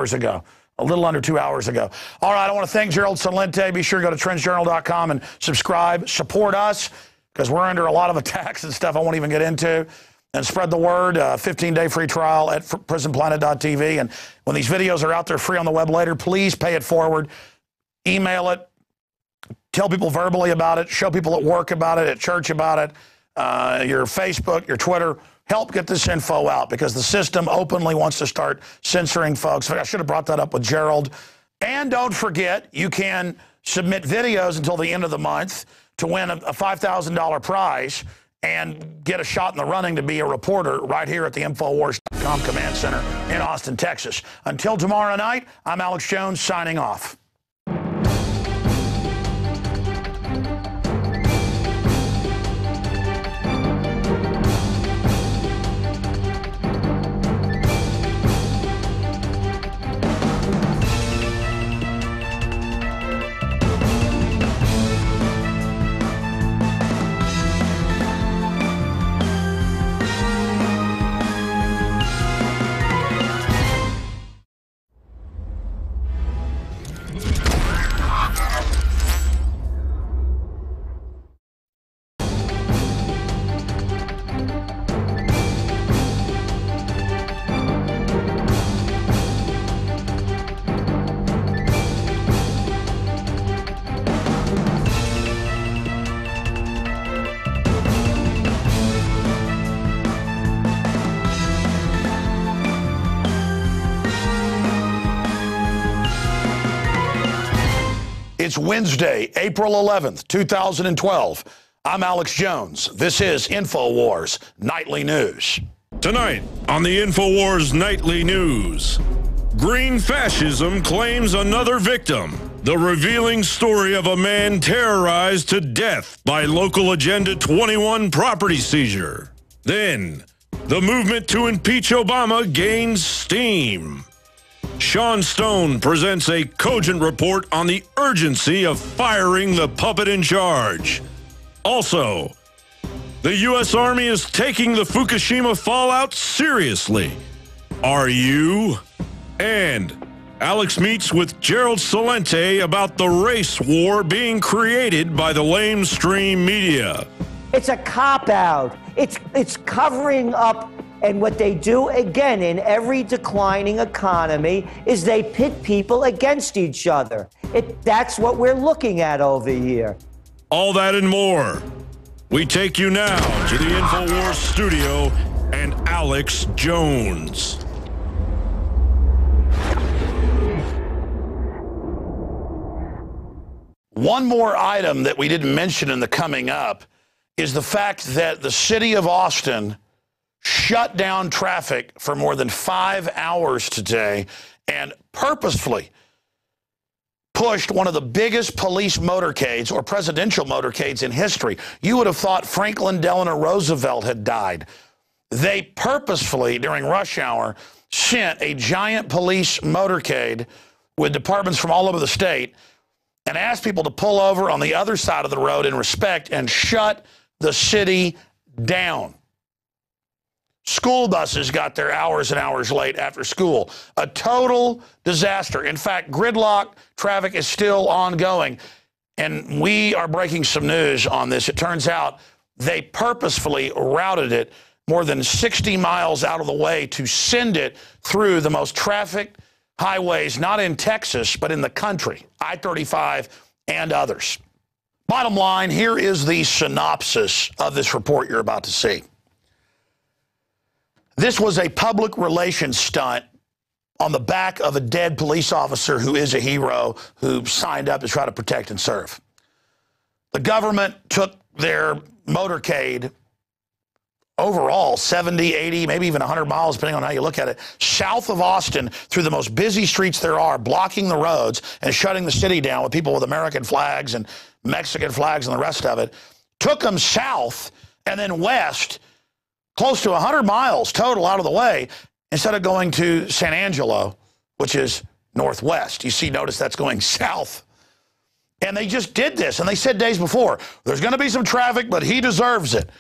hours ago. A little under 2 hours ago. All right, I want to thank Gerald Celente. Be sure to go to trendsjournal.com and subscribe. Support us, because we're under a lot of attacks and stuff I won't even get into. And spread the word. 15-day free trial at prisonplanet.tv. And when these videos are out there free on the web later, please pay it forward. Email it. Tell people verbally about it. Show people at work about it, at church about it. Your Facebook, your Twitter. Help get this info out, because the system openly wants to start censoring folks. I should have brought that up with Gerald. And don't forget, you can submit videos until the end of the month to win a $5,000 prize and get a shot in the running to be a reporter right here at the Infowars.com Command Center in Austin, Texas. Until tomorrow night, I'm Alex Jones signing off. It's Wednesday, April 11th, 2012. I'm Alex Jones. This is Infowars Nightly News. Tonight on the Infowars Nightly News, green fascism claims another victim. The revealing story of a man terrorized to death by local Agenda 21 property seizure. Then, the movement to impeach Obama gains steam. Sean Stone presents a cogent report on the urgency of firing the puppet in charge. Also, the U.S. Army is taking the Fukushima fallout seriously. Are you? And Alex meets with Gerald Celente about the race war being created by the lamestream media. It's a cop-out. It's covering up. And what they do, again, in every declining economy, is they pit people against each other. That's what we're looking at over here. All that and more. We take you now to the Infowars studio and Alex Jones. One more item that we didn't mention in the coming up is the fact that the city of Austin shut down traffic for more than 5 hours today and purposefully pushed one of the biggest police motorcades or presidential motorcades in history. You would have thought Franklin Delano Roosevelt had died. They purposefully, during rush hour, sent a giant police motorcade with departments from all over the state and asked people to pull over on the other side of the road in respect and shut the city down. School buses got there hours and hours late after school. A total disaster. In fact, gridlock traffic is still ongoing. And we are breaking some news on this. It turns out they purposefully routed it more than 60 miles out of the way to send it through the most trafficked highways, not in Texas, but in the country, I-35 and others. Bottom line, here is the synopsis of this report you're about to see. This was a public relations stunt on the back of a dead police officer who is a hero who signed up to try to protect and serve. The government took their motorcade overall 70, 80, maybe even 100 miles, depending on how you look at it, south of Austin through the most busy streets there are, blocking the roads and shutting the city down with people with American flags and Mexican flags and the rest of it. Took them south and then west, close to 100 miles total out of the way, instead of going to San Angelo, which is northwest. You see, notice that's going south. And they just did this, and they said days before, there's going to be some traffic, but he deserves it.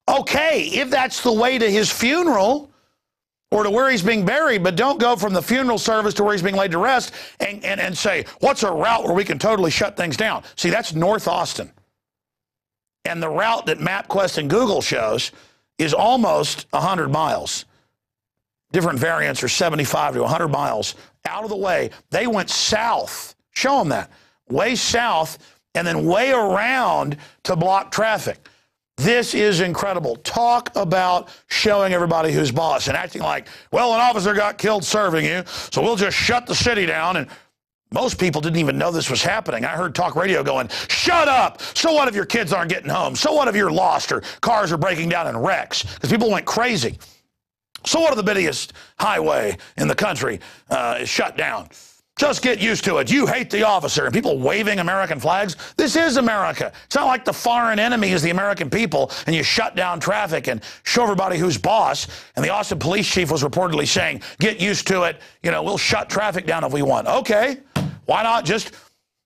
Okay, if that's the way to his funeral, or to where he's being buried, but don't go from the funeral service to where he's being laid to rest and say, what's a route where we can totally shut things down? See, that's North Austin. And the route that MapQuest and Google shows is almost 100 miles. Different variants are 75 to 100 miles out of the way. They went south. Show them that. Way south and then way around to block traffic. This is incredible. Talk about showing everybody who's boss and acting like, well, an officer got killed serving you, so we'll just shut the city down. And most people didn't even know this was happening. I heard talk radio going, shut up. So what if your kids aren't getting home? So what if you're lost or cars are breaking down in wrecks? Because people went crazy. So what if the busiest highway in the country is shut down? Just get used to it. You hate the officer. And people waving American flags. This is America. It's not like the foreign enemy is the American people and you shut down traffic and show everybody who's boss. And the Austin police chief was reportedly saying, get used to it. You know, we'll shut traffic down if we want. Okay, why not just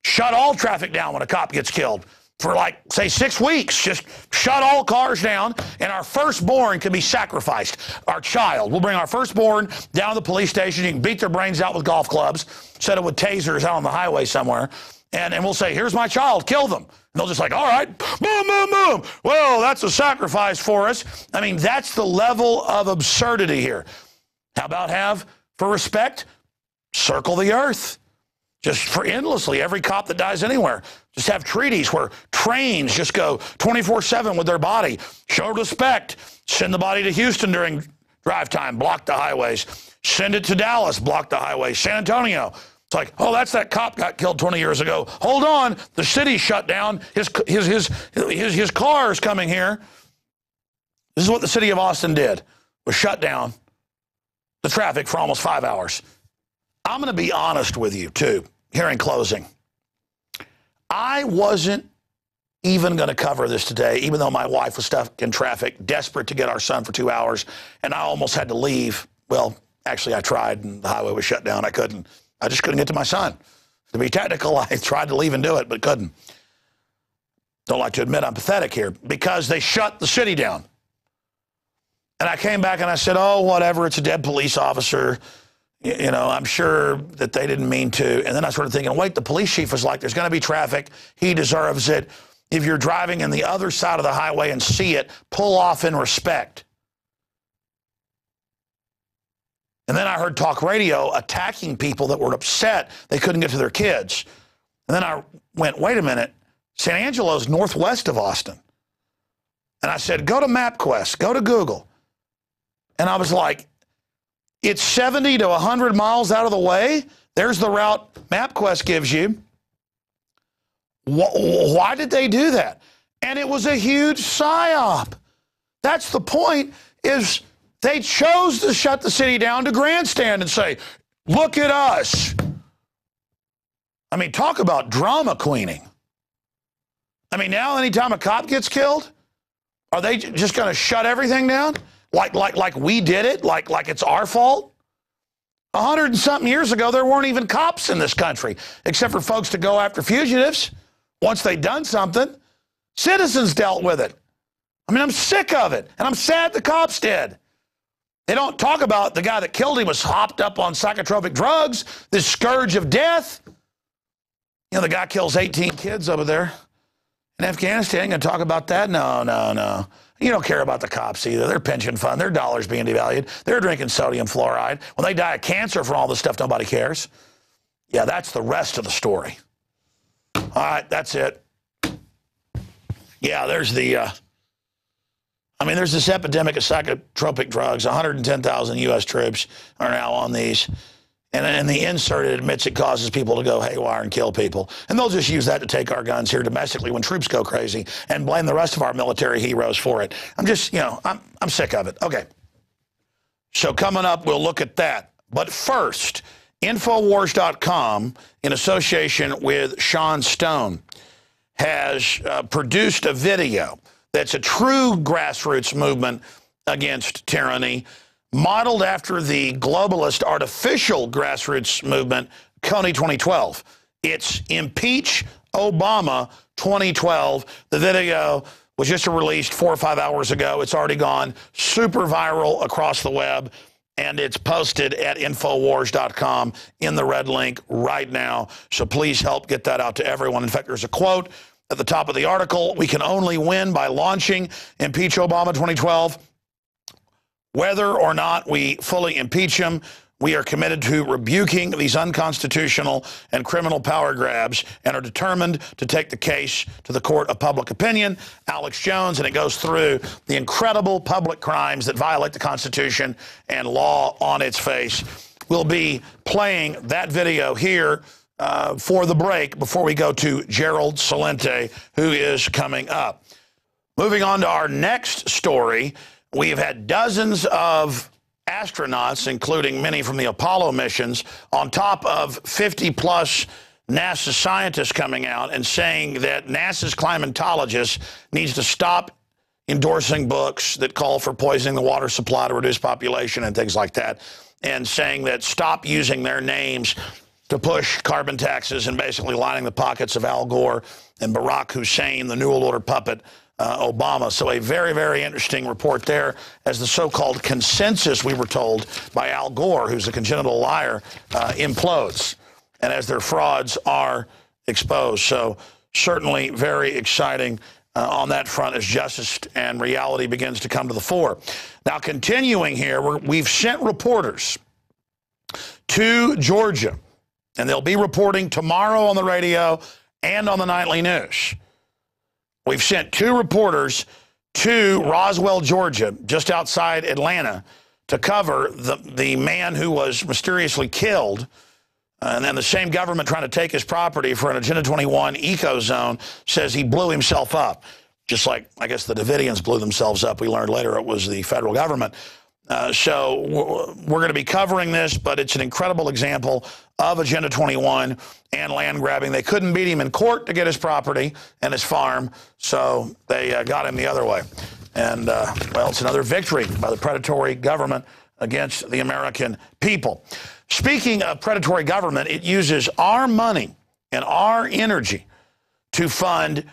shut all traffic down when a cop gets killed? For like, say, 6 weeks, just shut all cars down, and our firstborn can be sacrificed. Our child. We'll bring our firstborn down to the police station. You can beat their brains out with golf clubs, set it with tasers out on the highway somewhere, and we'll say, here's my child, kill them. And they'll just like, all right, boom, boom, boom. Well, that's a sacrifice for us. I mean, that's the level of absurdity here. How about have, for respect, circle the earth? Just for endlessly, every cop that dies anywhere. Just have treaties where trains just go 24/7 with their body. Show respect. Send the body to Houston during drive time. Block the highways. Send it to Dallas. Block the highways. San Antonio. It's like, oh, that's that cop got killed 20 years ago. Hold on. The city's shut down. His car's coming here. This is what the city of Austin did. Was shut down the traffic for almost 5 hours. I'm going to be honest with you, too, here in closing. I wasn't even going to cover this today, even though my wife was stuck in traffic, desperate to get our son for 2 hours, and I almost had to leave. Well, actually, I tried, and the highway was shut down. I couldn't. I just couldn't get to my son. To be technical, I tried to leave and do it, but couldn't. Don't like to admit I'm pathetic here, because they shut the city down. And I came back and I said, oh, whatever, it's a dead police officer. You know, I'm sure that they didn't mean to. And then I started thinking, wait, the police chief was like, there's going to be traffic. He deserves it. If you're driving in the other side of the highway and see it, pull off in respect. And then I heard talk radio attacking people that were upset they couldn't get to their kids. And then I went, wait a minute, San Angelo's northwest of Austin. And I said, go to MapQuest, go to Google. And I was like, it's 70 to 100 miles out of the way. There's the route MapQuest gives you. Why did they do that? And it was a huge psyop. That's the point, is they chose to shut the city down to grandstand and say, look at us. I mean, talk about drama queening. I mean, now anytime a cop gets killed, are they just going to shut everything down? Like we did it? Like it's our fault? 100 and something years ago, there weren't even cops in this country, except for folks to go after fugitives. Once they'd done something, citizens dealt with it. I mean, I'm sick of it, and I'm sad the cops did. They don't talk about the guy that killed him was hopped up on psychotropic drugs, this scourge of death. You know, the guy kills 18 kids over there in Afghanistan. Going to talk about that? No. You don't care about the cops either. They're pension fund. Their dollar's being devalued. They're drinking sodium fluoride. When they die of cancer from all this stuff, nobody cares. Yeah, that's the rest of the story. All right, that's it. Yeah, there's the... there's this epidemic of psychotropic drugs. 110,000 U.S. troops are now on these. And the insert, it admits it causes people to go haywire and kill people. And they'll just use that to take our guns here domestically when troops go crazy and blame the rest of our military heroes for it. I'm just, I'm sick of it. Okay. So coming up, we'll look at that. But first, Infowars.com, in association with Sean Stone, has produced a video that's a true grassroots movement against tyranny, modeled after the globalist artificial grassroots movement, Coney 2012. It's Impeach Obama 2012. The video was just released 4 or 5 hours ago. It's already gone super viral across the web. and it's posted at Infowars.com in the red link right now. So please help get that out to everyone. In fact, there's a quote at the top of the article: "We can only win by launching Impeach Obama 2012. Whether or not we fully impeach him, we are committed to rebuking these unconstitutional and criminal power grabs and are determined to take the case to the court of public opinion." Alex Jones, and it goes through the incredible public crimes that violate the Constitution and law on its face. We'll be playing that video here for the break before we go to Gerald Celente, who is coming up. Moving on to our next story, we have had dozens of astronauts, including many from the Apollo missions, on top of 50-plus NASA scientists coming out and saying that NASA's climatologist needs to stop endorsing books that call for poisoning the water supply to reduce population and things like that, and saying that stop using their names to push carbon taxes and basically lining the pockets of Al Gore and Barack Hussein, the New World Order puppet, Obama. So a very, very interesting report there as the so-called consensus, we were told by Al Gore, who's a congenital liar, implodes, and as their frauds are exposed. So certainly very exciting on that front as justice and reality begins to come to the fore. Now, continuing here, we've sent reporters to Georgia, and they'll be reporting tomorrow on the radio and on the nightly news. We've sent 2 reporters to Roswell, Georgia, just outside Atlanta, to cover the man who was mysteriously killed, and then the same government trying to take his property for an Agenda 21 eco zone says he blew himself up, just like, I guess, the Davidians blew themselves up. We learned later it was the federal government. So we're going to be covering this, but it's an incredible example of Agenda 21 and land grabbing. They couldn't beat him in court to get his property and his farm, so they got him the other way. And, well, it's another victory by the predatory government against the American people. Speaking of predatory government, it uses our money and our energy to fund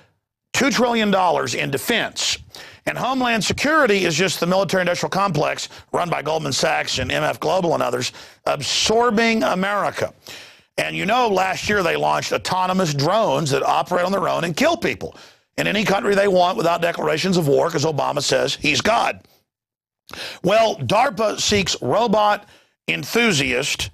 $2 trillion in defense. And Homeland Security is just the military-industrial complex run by Goldman Sachs and MF Global and others, absorbing America. And you know, last year they launched autonomous drones that operate on their own and kill people in any country they want without declarations of war, because Obama says he's God. Well, DARPA seeks robot enthusiast,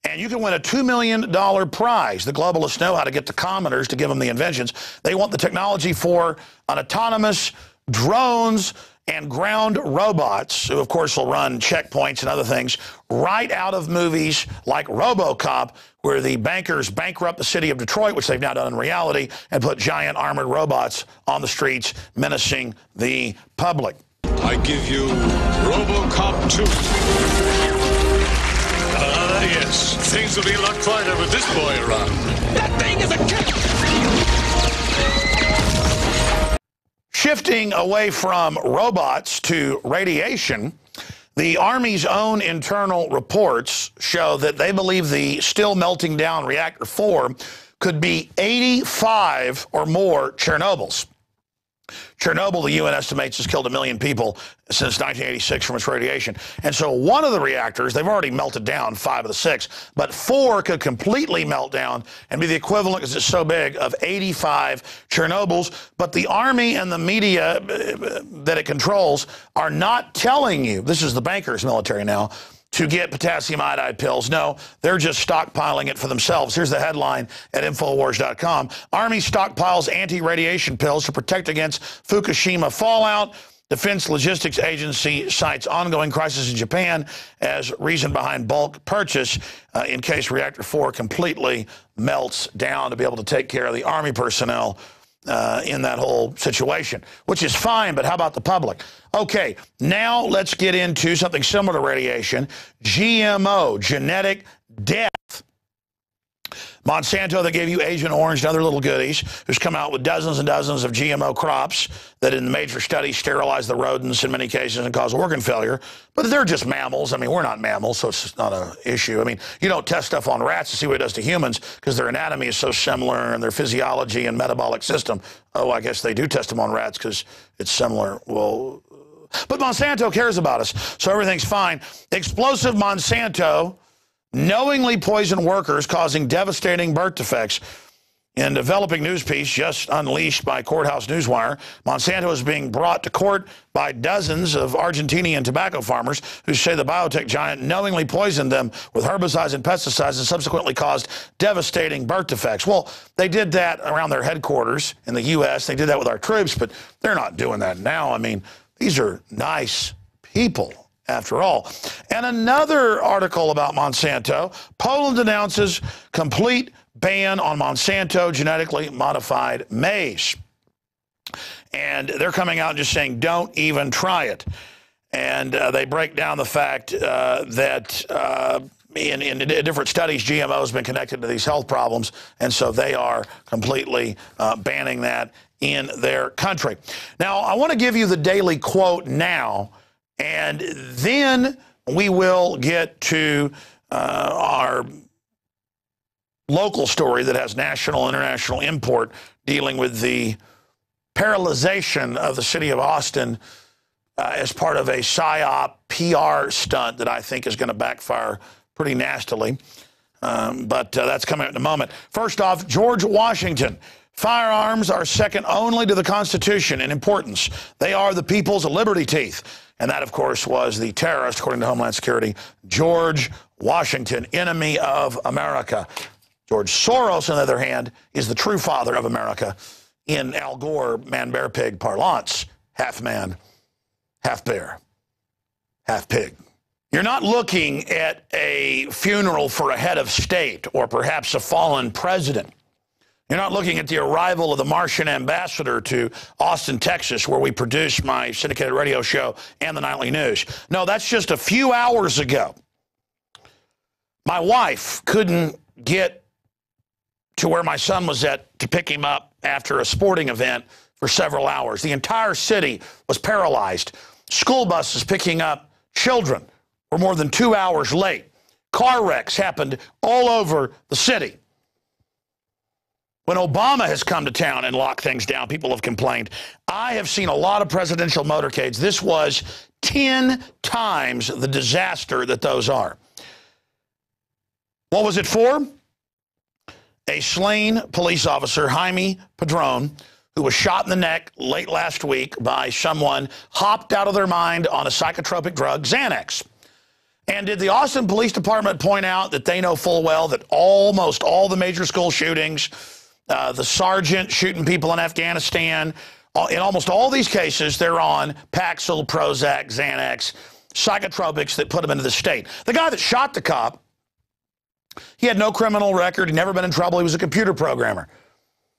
and you can win a $2 million prize. The globalists know how to get the commoners to give them the inventions. They want the technology for an autonomous drones and ground robots, who, of course, will run checkpoints and other things, right out of movies like RoboCop, where the bankers bankrupt the city of Detroit, which they've now done in reality, and put giant armored robots on the streets menacing the public. I give you RoboCop 2. Yes. Things will be a lot quieter with this boy around. That thing is a killer! Shifting away from robots to radiation, the Army's own internal reports show that they believe the still melting down Reactor 4 could be 85 or more Chernobyls. Chernobyl, the UN estimates, has killed 1 million people since 1986 from its radiation. And so one of the reactors, they've already melted down 5 of the 6, but 4 could completely melt down and be the equivalent, because it's so big, of 85 Chernobyls. But the Army and the media that it controls are not telling you, this is the bankers' military now, to get potassium iodide pills. No, they're just stockpiling it for themselves. Here's the headline at Infowars.com. Army stockpiles anti-radiation pills to protect against Fukushima fallout. Defense Logistics Agency cites ongoing crisis in Japan as reason behind bulk purchase in case Reactor 4 completely melts down, to be able to take care of the Army personnel in that whole situation, which is fine, but how about the public? Okay, now let's get into something similar to radiation, GMO, genetic death. Monsanto, that gave you Agent Orange and other little goodies, who's come out with dozens and dozens of GMO crops that in major studies sterilize the rodents in many cases and cause organ failure. But they're just mammals. I mean, we're not mammals, so it's not an issue. I mean, you don't test stuff on rats to see what it does to humans because their anatomy is so similar and their physiology and metabolic system. Oh, I guess they do test them on rats because it's similar. Well, But Monsanto cares about us, so everything's fine. Explosive Monsanto knowingly poisoned workers, causing devastating birth defects. In a developing news piece just unleashed by Courthouse Newswire, Monsanto is being brought to court by dozens of Argentinian tobacco farmers who say the biotech giant knowingly poisoned them with herbicides and pesticides and subsequently caused devastating birth defects. Well, they did that around their headquarters in the U.S. They did that with our troops, but they're not doing that now. I mean, these are nice people, after all. And another article about Monsanto, Poland announces complete ban on Monsanto genetically modified maize. And they're coming out and just saying, don't even try it. And they break down the fact that in different studies, GMO has been connected to these health problems. And so they are completely banning that in their country. Now, I want to give you the daily quote now, and then we will get to our local story that has national, international import, dealing with the paralyzation of the city of Austin as part of a PSYOP PR stunt that I think is going to backfire pretty nastily. But that's coming up in a moment. First off, George Washington. Firearms are second only to the Constitution in importance. They are the people's liberty teeth. And that, of course, was the terrorist, according to Homeland Security, George Washington, enemy of America. George Soros, on the other hand, is the true father of America in Al Gore man-bear-pig parlance. Half man, half bear, half pig. You're not looking at a funeral for a head of state or perhaps a fallen president. You're not looking at the arrival of the Martian ambassador to Austin, Texas, where we produce my syndicated radio show and the nightly news. No, that's just a few hours ago. My wife couldn't get to where my son was at to pick him up after a sporting event for several hours. The entire city was paralyzed. School buses picking up children were more than 2 hours late. Car wrecks happened all over the city. When Obama has come to town and locked things down, people have complained. I have seen a lot of presidential motorcades. This was 10 times the disaster that those are. What was it for? A slain police officer, Jaime Padron, who was shot in the neck late last week by someone hopped out of their mind on a psychotropic drug, Xanax. And did the Austin Police Department point out that they know full well that almost all the major school shootings, the sergeant shooting people in Afghanistan, in almost all these cases, they're on Paxil, Prozac, Xanax, psychotropics that put them into the state. The guy that shot the cop, he had no criminal record. He'd never been in trouble. He was a computer programmer.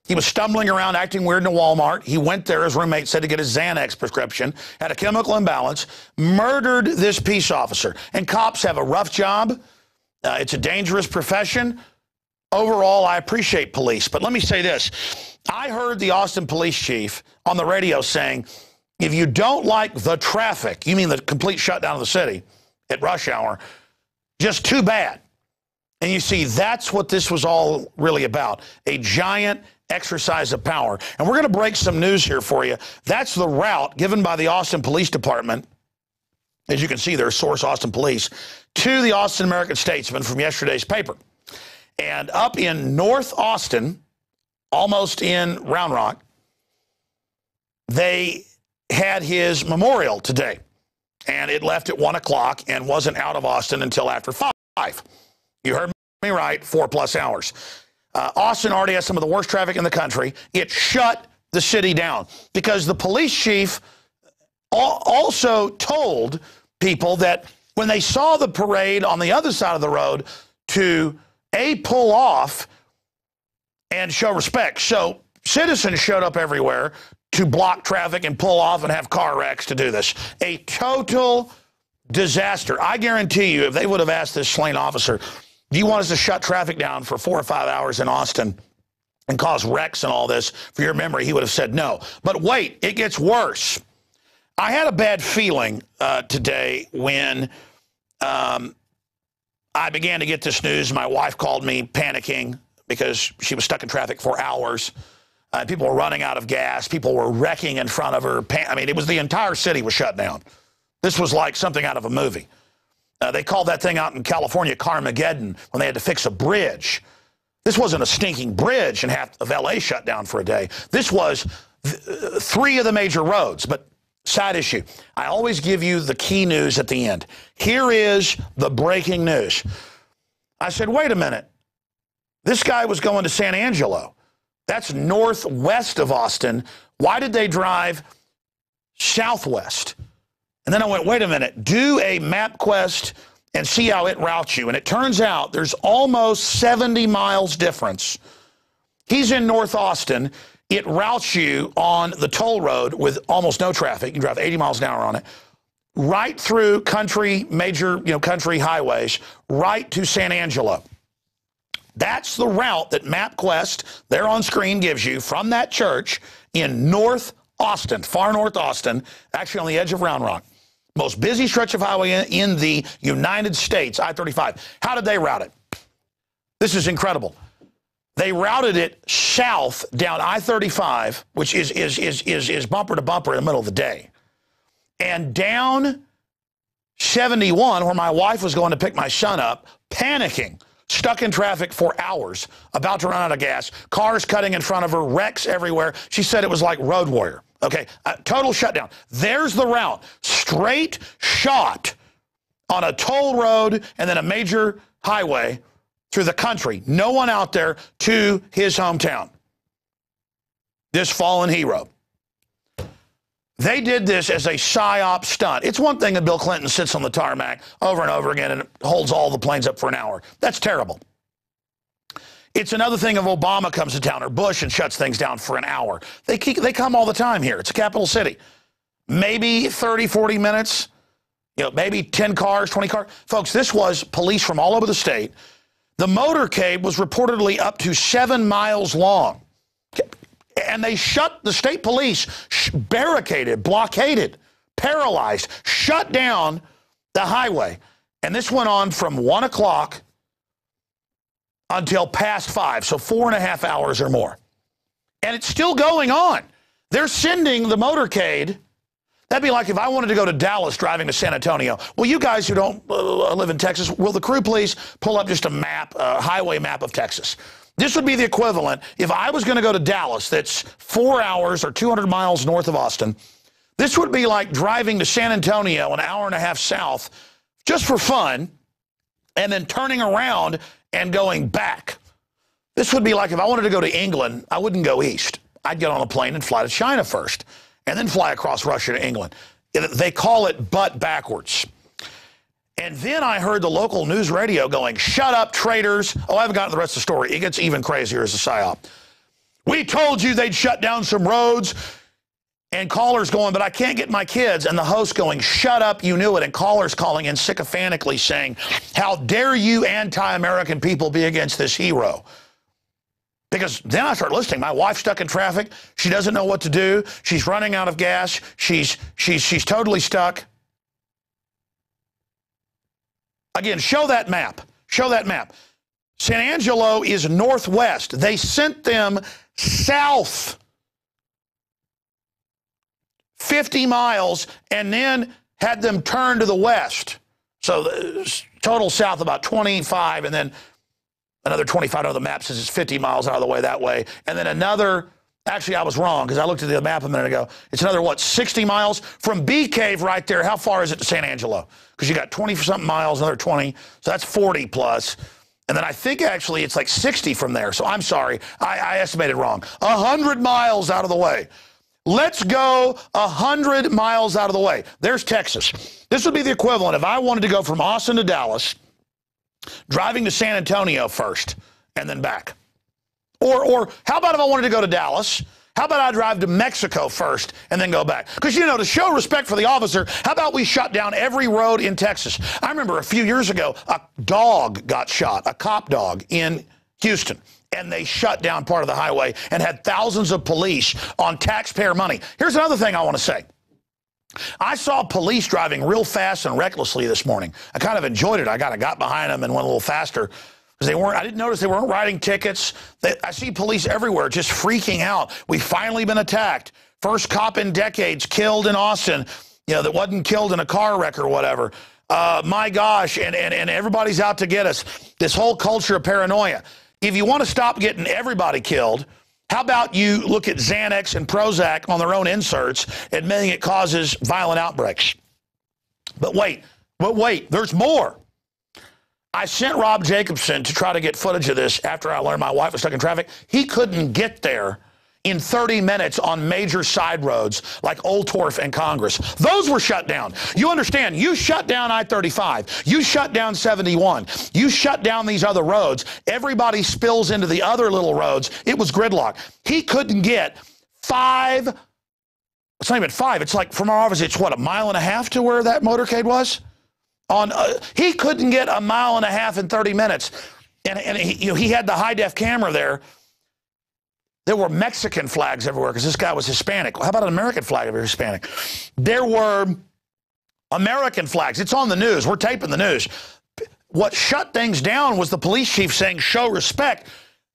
He was stumbling around, acting weird in a Walmart. He went there, his roommate said, to get his Xanax prescription, had a chemical imbalance, murdered this peace officer. And cops have a rough job. It's a dangerous profession. Overall, I appreciate police. But let me say this. I heard the Austin police chief on the radio saying, if you don't like the traffic, you mean the complete shutdown of the city at rush hour, just too bad. And you see, that's what this was all really about, a giant exercise of power. And we're going to break some news here for you. That's the route given by the Austin Police Department, as you can see there, source Austin Police, to the Austin American-Statesman from yesterday's paper. And up in North Austin, almost in Round Rock, they had his memorial today. And it left at 1 o'clock and wasn't out of Austin until after 5. You heard me right, 4+ hours. Austin already has some of the worst traffic in the country. It shut the city down because the police chief also told people that when they saw the parade on the other side of the road to, pull off and show respect. So citizens showed up everywhere to block traffic and pull off and have car wrecks to do this. A total disaster. I guarantee you, if they would have asked this slain officer, do you want us to shut traffic down for 4 or 5 hours in Austin and cause wrecks and all this for your memory, he would have said no. But wait, it gets worse. I had a bad feeling today when I began to get this news. My wife called me panicking because she was stuck in traffic for hours. People were running out of gas. People were wrecking in front of her. I mean, it was the entire city was shut down. This was like something out of a movie. They called that thing out in California Carmageddon when they had to fix a bridge. This wasn't a stinking bridge and half of L.A. shut down for a day. This was 3 of the major roads. But side issue, I always give you the key news at the end. Here is the breaking news. I said, wait a minute. This guy was going to San Angelo. That's northwest of Austin. Why did they drive southwest? And then I went, wait a minute, do a MapQuest and see how it routes you. And it turns out there's almost 70 miles difference. He's in North Austin. It routes you on the toll road with almost no traffic. You can drive 80 miles an hour on it, right through major country highways, right to San Angelo. That's the route that MapQuest, there on screen, gives you from that church in North Austin, far North Austin, actually on the edge of Round Rock. Most busy stretch of highway in the United States, I-35. How did they route it? This is incredible. They routed it south down I-35, which is bumper to bumper in the middle of the day, and down 71, where my wife was going to pick my son up, panicking, stuck in traffic for hours, about to run out of gas, cars cutting in front of her, wrecks everywhere. She said it was like Road Warrior. Okay, total shutdown. There's the route. Straight shot on a toll road and then a major highway through the country. No one out there to his hometown. This fallen hero. They did this as a PSYOP stunt. It's one thing that Bill Clinton sits on the tarmac over and over again and holds all the planes up for an hour. That's terrible. It's another thing if Obama comes to town or Bush and shuts things down for an hour. They come all the time here. It's a capital city. Maybe 30, 40 minutes, maybe 10 cars, 20 cars. Folks, this was police from all over the state. The motorcade was reportedly up to 7 miles long. And they the state police barricaded, blockaded, paralyzed, shut down the highway. And this went on from 1 o'clock until past 5, so 4.5 hours or more. And it's still going on. They're sending the motorcade. That'd be like if I wanted to go to Dallas driving to San Antonio. Well, you guys who don't live in Texas, will the crew please pull up just a map, a highway map of Texas? This would be the equivalent if I was going to go to Dallas, that's 4 hours or 200 miles north of Austin. This would be like driving to San Antonio an hour and a half south just for fun and then turning around and going back. This would be like if I wanted to go to England, I wouldn't go east. I'd get on a plane and fly to China first and then fly across Russia to England. They call it butt backwards. And then I heard the local news radio going, shut up, traitors. Oh, I haven't gotten the rest of the story. It gets even crazier as a PSYOP. We told you they'd shut down some roads. And callers going, but I can't get my kids. And the host going, shut up, you knew it. And callers calling in sycophantically saying, how dare you anti-American people be against this hero? Because then I start listening. My wife's stuck in traffic. She doesn't know what to do. She's running out of gas. She's totally stuck. Again, show that map. Show that map. San Angelo is northwest. They sent them south 50 miles and then had them turn to the west. So total south about 25 and then another 25 on the map says it's 50 miles out of the way that way. And then another, actually I was wrong because I looked at the map a minute ago. It's another, 60 miles from Bee Cave right there. How far is it to San Angelo? Because you got 20-something miles, another 20. So that's 40 plus. And then I think actually it's like 60 from there. So I'm sorry, I estimated wrong. 100 miles out of the way. Let's go 100 miles out of the way. There's Texas. This would be the equivalent if I wanted to go from Austin to Dallas, driving to San Antonio first and then back. Or how about if I wanted to go to Dallas? How about I drive to Mexico first and then go back? Because, to show respect for the officer, how about we shut down every road in Texas? I remember a few years ago, a dog got shot, a cop dog in Houston. And they shut down part of the highway and had thousands of police on taxpayer money. Here's another thing I want to say. I saw police driving real fast and recklessly this morning. I kind of enjoyed it. I got behind them and went a little faster because I didn't notice they weren't writing tickets. I see police everywhere just freaking out. We've finally been attacked. First cop in decades killed in Austin, that wasn't killed in a car wreck or whatever. My gosh, and everybody's out to get us. This whole culture of paranoia. If you want to stop getting everybody killed, how about you look at Xanax and Prozac on their own inserts, admitting it causes violent outbreaks? But wait, there's more. I sent Rob Jacobson to try to get footage of this after I learned my wife was stuck in traffic. He couldn't get there in 30 minutes on major side roads like Old Torf and Congress. Those were shut down. You understand, you shut down I-35, you shut down 71, you shut down these other roads, everybody spills into the other little roads. It was gridlock. He couldn't get it's not even 5, it's like from our office, it's what, a mile and a half to where that motorcade was? He couldn't get a mile and a half in 30 minutes. And he had the high-def camera there. There were Mexican flags everywhere because this guy was Hispanic. How about an American flag if you're Hispanic? There were American flags. It's on the news. We're taping the news. What shut things down was the police chief saying, show respect.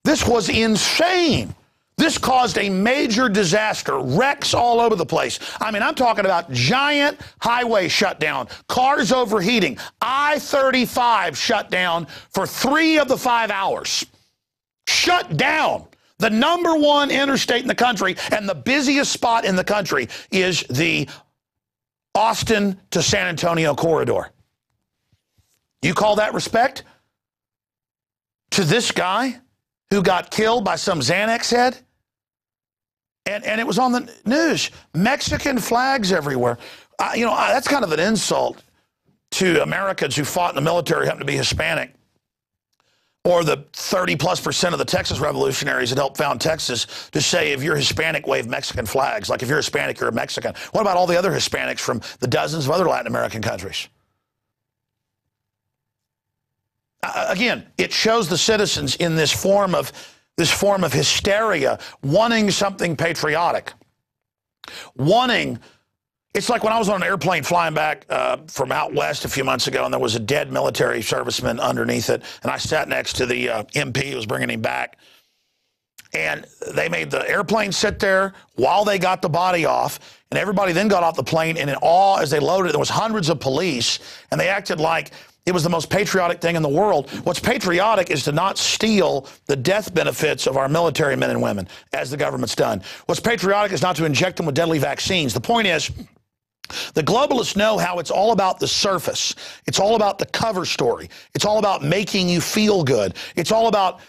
This was insane. This caused a major disaster, wrecks all over the place. I mean, I'm talking about giant highway shutdown, cars overheating, I-35 shut down for 3 of the 5 hours. Shut down. The #1 interstate in the country and the busiest spot in the country is the Austin to San Antonio corridor. You call that respect to this guy who got killed by some Xanax head? And it was on the news. Mexican flags everywhere. That's kind of an insult to Americans who fought in the military, happen to be Hispanic. Or the 30+% of the Texas revolutionaries that helped found Texas to say if you're Hispanic, wave Mexican flags. Like if you're Hispanic, you're a Mexican. What about all the other Hispanics from the dozens of other Latin American countries? Again, it shows the citizens in this form of hysteria, wanting something patriotic, It's like when I was on an airplane flying back from out west a few months ago, and there was a dead military serviceman underneath it, and I sat next to the MP who was bringing him back, and they made the airplane sit there while they got the body off, and everybody then got off the plane, and in awe as they loaded it, there was hundreds of police, and they acted like it was the most patriotic thing in the world. What's patriotic is to not steal the death benefits of our military men and women, as the government's done. What's patriotic is not to inject them with deadly vaccines. The point is, the globalists know how it's all about the surface. It's all about the cover story. It's all about making you feel good. It's all about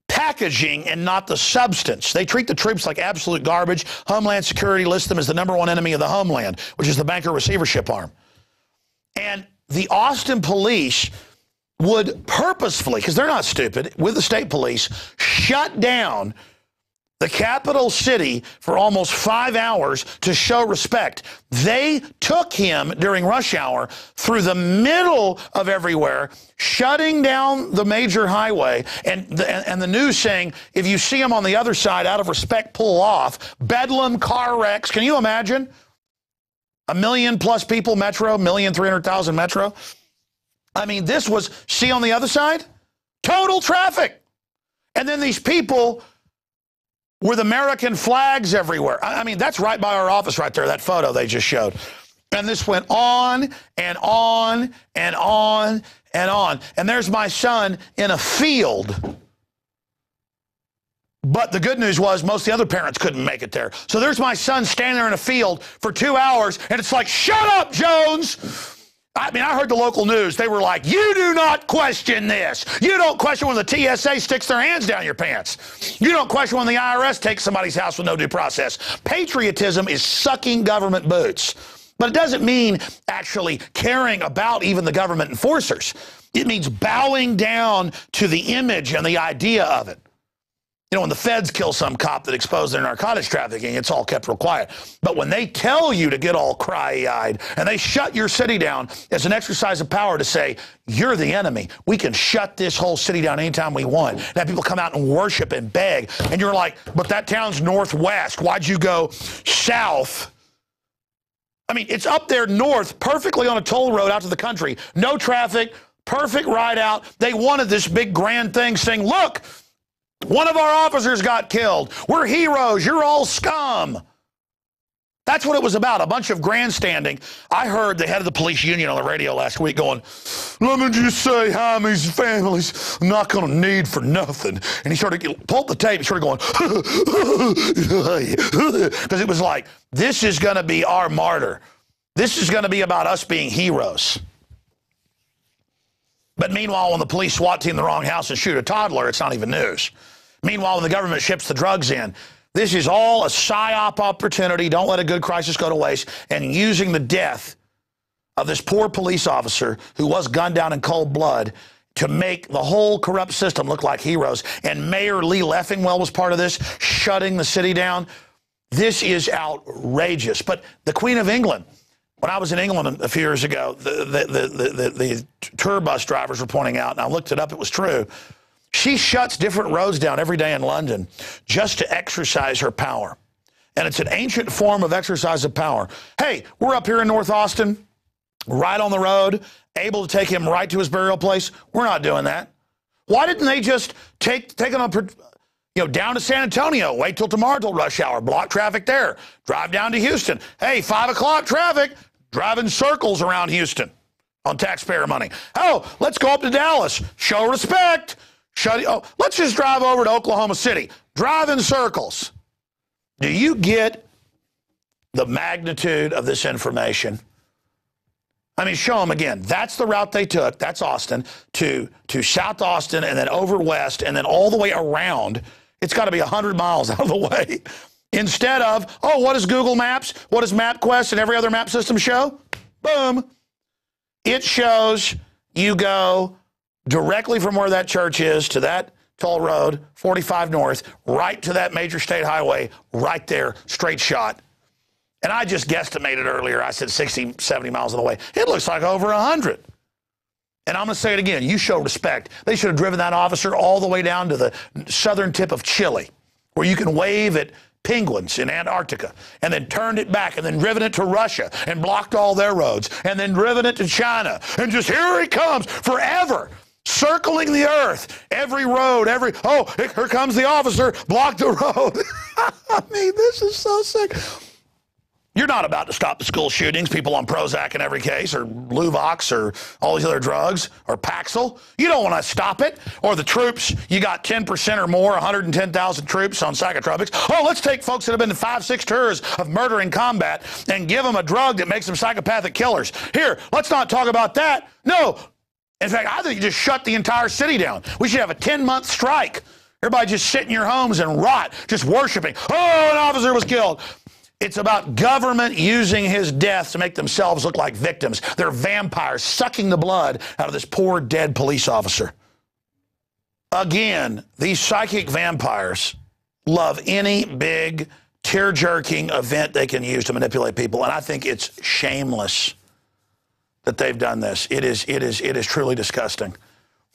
packaging and not the substance. They treat the troops like absolute garbage. Homeland Security lists them as the #1 enemy of the homeland, which is the banker receivership arm. And the Austin police would purposefully, because they're not stupid, with the state police, shut down the capital city for almost 5 hours to show respect. They took him during rush hour through the middle of everywhere, shutting down the major highway, and the news saying, if you see him on the other side, out of respect, pull off. Bedlam, car wrecks. Can you imagine? 1 million+ people metro, 1,300,000 metro. I mean, this was, see on the other side? Total traffic. And then these people with American flags everywhere. I mean, that's right by our office right there, that photo they just showed. And this went on and on and on and on. And there's my son in a field. But the good news was most of the other parents couldn't make it there. So there's my son standing there in a field for 2 hours, and it's like, shut up, Jones. I mean, I heard the local news. They were like, you do not question this. You don't question when the TSA sticks their hands down your pants. You don't question when the IRS takes somebody's house with no due process. Patriotism is sucking government boots. But it doesn't mean actually caring about even the government enforcers. It means bowing down to the image and the idea of it. You know, when the feds kill some cop that exposed their narcotics trafficking, it's all kept real quiet. But when they tell you to get all cry-eyed and they shut your city down as an exercise of power to say, you're the enemy, we can shut this whole city down anytime we want. And have people come out and worship and beg. And you're like, but that town's northwest. Why'd you go south? I mean, it's up there north, perfectly on a toll road out to the country. No traffic, Perfect ride out. They wanted this big grand thing saying, look, one of our officers got killed. We're heroes. You're all scum. That's what it was about, a bunch of grandstanding. I heard the head of the police union on the radio last week going, let me just say Jaime's family's not going to need for nothing. And he started, pulled the tape, he started going, because it was like, this is going to be our martyr. This is going to be about us being heroes. But meanwhile, when the police SWAT team in the wrong house and shoot a toddler, it's not even news. Meanwhile, when the government ships the drugs in, this is all a psyop opportunity. Don't let a good crisis go to waste. And using the death of this poor police officer who was gunned down in cold blood to make the whole corrupt system look like heroes. And Mayor Lee Leffingwell was part of this, shutting the city down. This is outrageous. But the Queen of England, when I was in England a few years ago, the tour bus drivers were pointing out, and I looked it up, it was true. She shuts different roads down every day in London just to exercise her power. And it's an ancient form of exercise of power. Hey, we're up here in North Austin, right on the road, able to take him right to his burial place. We're not doing that. Why didn't they just take him up, down to San Antonio, wait till tomorrow till rush hour, block traffic there, drive down to Houston. Hey, 5 o'clock traffic, driving circles around Houston on taxpayer money. Oh, let's go up to Dallas, show respect. Let's just drive over to Oklahoma City. Drive in circles. Do you get the magnitude of this information? I mean, show them again. That's the route they took. That's Austin to South Austin and then over west and then all the way around. It's got to be 100 miles out of the way. Instead of, what does Google Maps, what does MapQuest and every other map system show? Boom. It shows you go directly from where that church is to that toll road, 45 north, right to that major state highway, right there, straight shot. And I just guesstimated earlier, I said 60, 70 miles of the way. It looks like over 100. And I'm going to say it again, you show respect. They should have driven that officer all the way down to the southern tip of Chile, where you can wave at penguins in Antarctica, and then turned it back, and then driven it to Russia, and blocked all their roads, and then driven it to China, and just here he comes forever. Circling the earth, every road, here comes the officer, block the road. I mean, this is so sick. You're not about to stop the school shootings, people on Prozac in every case, or Luvox, or all these other drugs, or Paxil. You don't want to stop it. Or the troops, you got 10% or more, 110,000 troops on psychotropics. Let's take folks that have been in 5-6 tours of murder in combat and give them a drug that makes them psychopathic killers. Here, let's not talk about that. No. In fact, I think you just shut the entire city down. We should have a 10-month strike. Everybody just sit in your homes and rot, just worshiping. An officer was killed. It's about government using his death to make themselves look like victims. They're vampires sucking the blood out of this poor dead police officer. Again, these psychic vampires love any big tear-jerking event they can use to manipulate people, and I think it's shameless that they've done this. It is truly disgusting.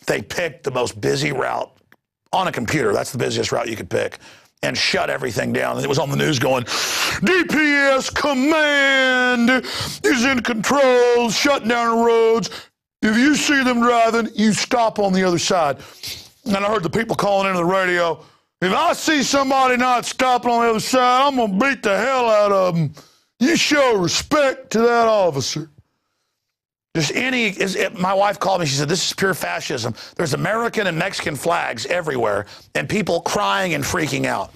They picked the most busy route on a computer. That's the busiest route you could pick, and shut everything down. And it was on the news going, DPS command is in control, shutting down the roads. If you see them driving, you stop on the other side. And I heard the people calling into the radio, if I see somebody not stopping on the other side, I'm going to beat the hell out of them. You show respect to that officer. My wife called me, she said, this is pure fascism. There's American and Mexican flags everywhere, and people crying and freaking out.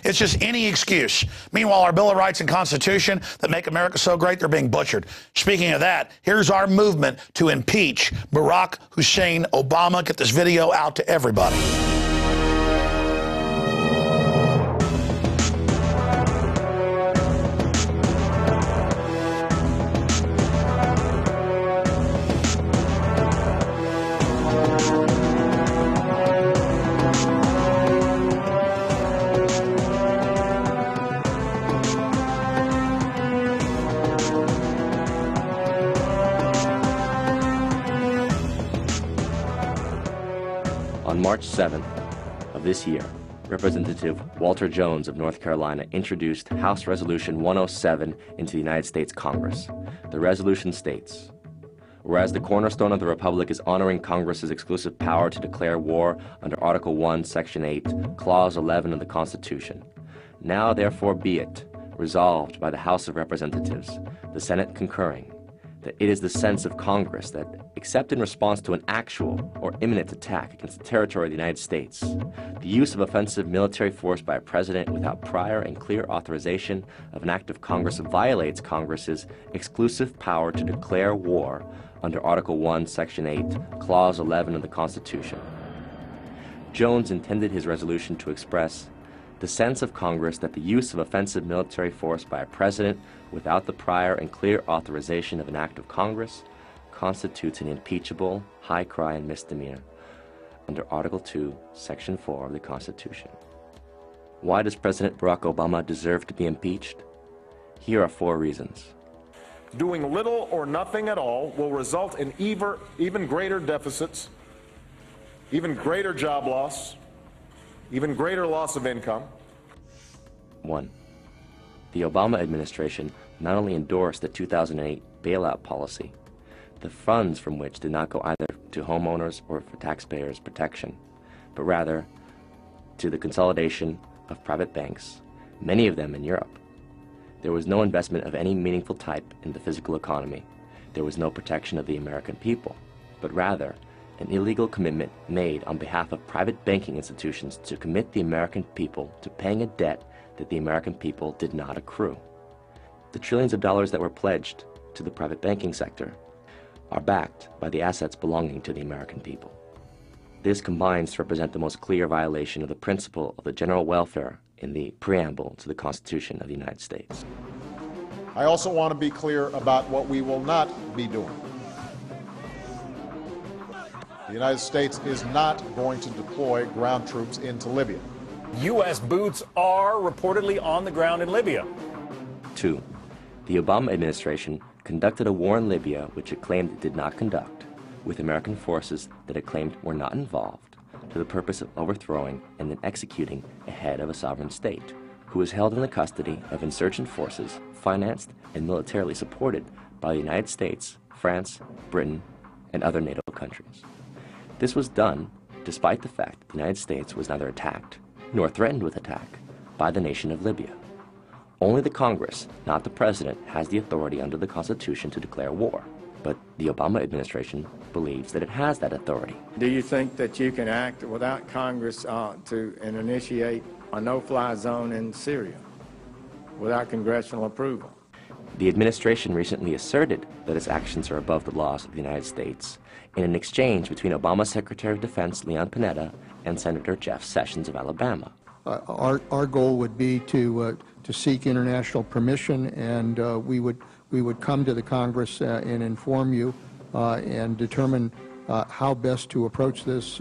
It's just any excuse. Meanwhile, our Bill of Rights and Constitution that make America so great, they're being butchered. Speaking of that, here's our movement to impeach Barack Hussein Obama. Get this video out to everybody. On March 7th of this year, Representative Walter Jones of North Carolina introduced House Resolution 107 into the United States Congress. The resolution states, Whereas the cornerstone of the Republic is honoring Congress's exclusive power to declare war under Article 1, Section 8, Clause 11 of the Constitution. Now therefore be it resolved by the House of Representatives, the Senate concurring, that it is the sense of Congress that, except in response to an actual or imminent attack against the territory of the United States, the use of offensive military force by a president without prior and clear authorization of an act of Congress violates Congress's exclusive power to declare war under Article 1, Section 8, Clause 11 of the Constitution. Jones intended his resolution to express the sense of Congress that the use of offensive military force by a president without the prior and clear authorization of an act of Congress constitutes an impeachable, high crime misdemeanor under Article 2, Section 4 of the Constitution. Why does President Barack Obama deserve to be impeached? Here are 4 reasons. Doing little or nothing at all will result in even greater deficits, even greater job loss, even greater loss of income. 1. The Obama administration not only endorsed the 2008 bailout policy, the funds from which did not go either to homeowners or for taxpayers' protection, but rather to the consolidation of private banks, many of them in Europe. There was no investment of any meaningful type in the physical economy. There was no protection of the American people, but rather an illegal commitment made on behalf of private banking institutions to commit the American people to paying a debt that the American people did not accrue. The trillions of dollars that were pledged to the private banking sector are backed by the assets belonging to the American people. This combines to represent the most clear violation of the principle of the general welfare in the preamble to the Constitution of the United States. I also want to be clear about what we will not be doing. The United States is not going to deploy ground troops into Libya. U.S. boots are reportedly on the ground in Libya. 2. The Obama administration conducted a war in Libya which it claimed it did not conduct, with American forces that it claimed were not involved, to the purpose of overthrowing and then executing a head of a sovereign state, who was held in the custody of insurgent forces financed and militarily supported by the United States, France, Britain, and other NATO countries. This was done despite the fact that the United States was neither attacked nor threatened with attack by the nation of Libya. Only the Congress, not the President, has the authority under the Constitution to declare war, but the Obama administration believes that it has that authority. Do you think that you can act without Congress to initiate a no-fly zone in Syria without congressional approval? The administration recently asserted that its actions are above the laws of the United States in an exchange between Obama Secretary of Defense Leon Panetta and Senator Jeff Sessions of Alabama. Our goal would be to seek international permission, and we would come to the Congress and inform you and determine how best to approach this,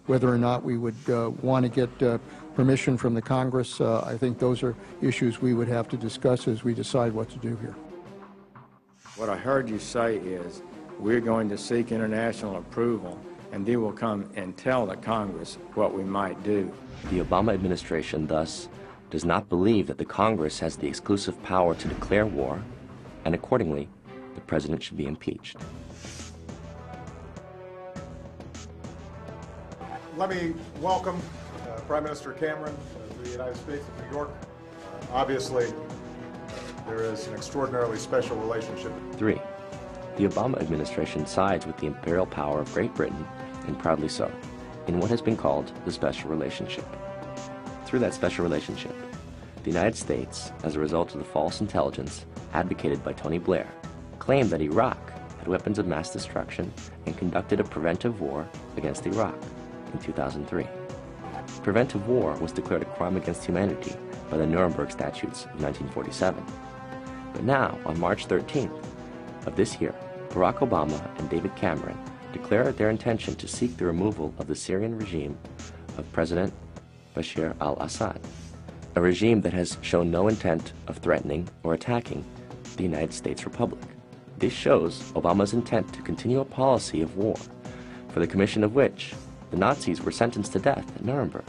whether or not we would want to get permission from the Congress. I think those are issues we would have to discuss as we decide what to do here. What I heard you say is we're going to seek international approval, and then we'll come and tell the Congress what we might do. The Obama administration, thus, does not believe that the Congress has the exclusive power to declare war, and accordingly, the President should be impeached. Let me welcome Prime Minister Cameron to the United States of New York. Obviously, there is an extraordinarily special relationship. 3. The Obama administration sides with the imperial power of Great Britain, and proudly so, in what has been called the special relationship. Through that special relationship, the United States, as a result of the false intelligence advocated by Tony Blair, claimed that Iraq had weapons of mass destruction and conducted a preventive war against Iraq in 2003. Preventive war was declared a crime against humanity by the Nuremberg Statutes of 1947. But now, on March 13th of this year, Barack Obama and David Cameron declared their intention to seek the removal of the Syrian regime of President Bashar al-Assad, a regime that has shown no intent of threatening or attacking the United States Republic. This shows Obama's intent to continue a policy of war, for the commission of which the Nazis were sentenced to death at Nuremberg.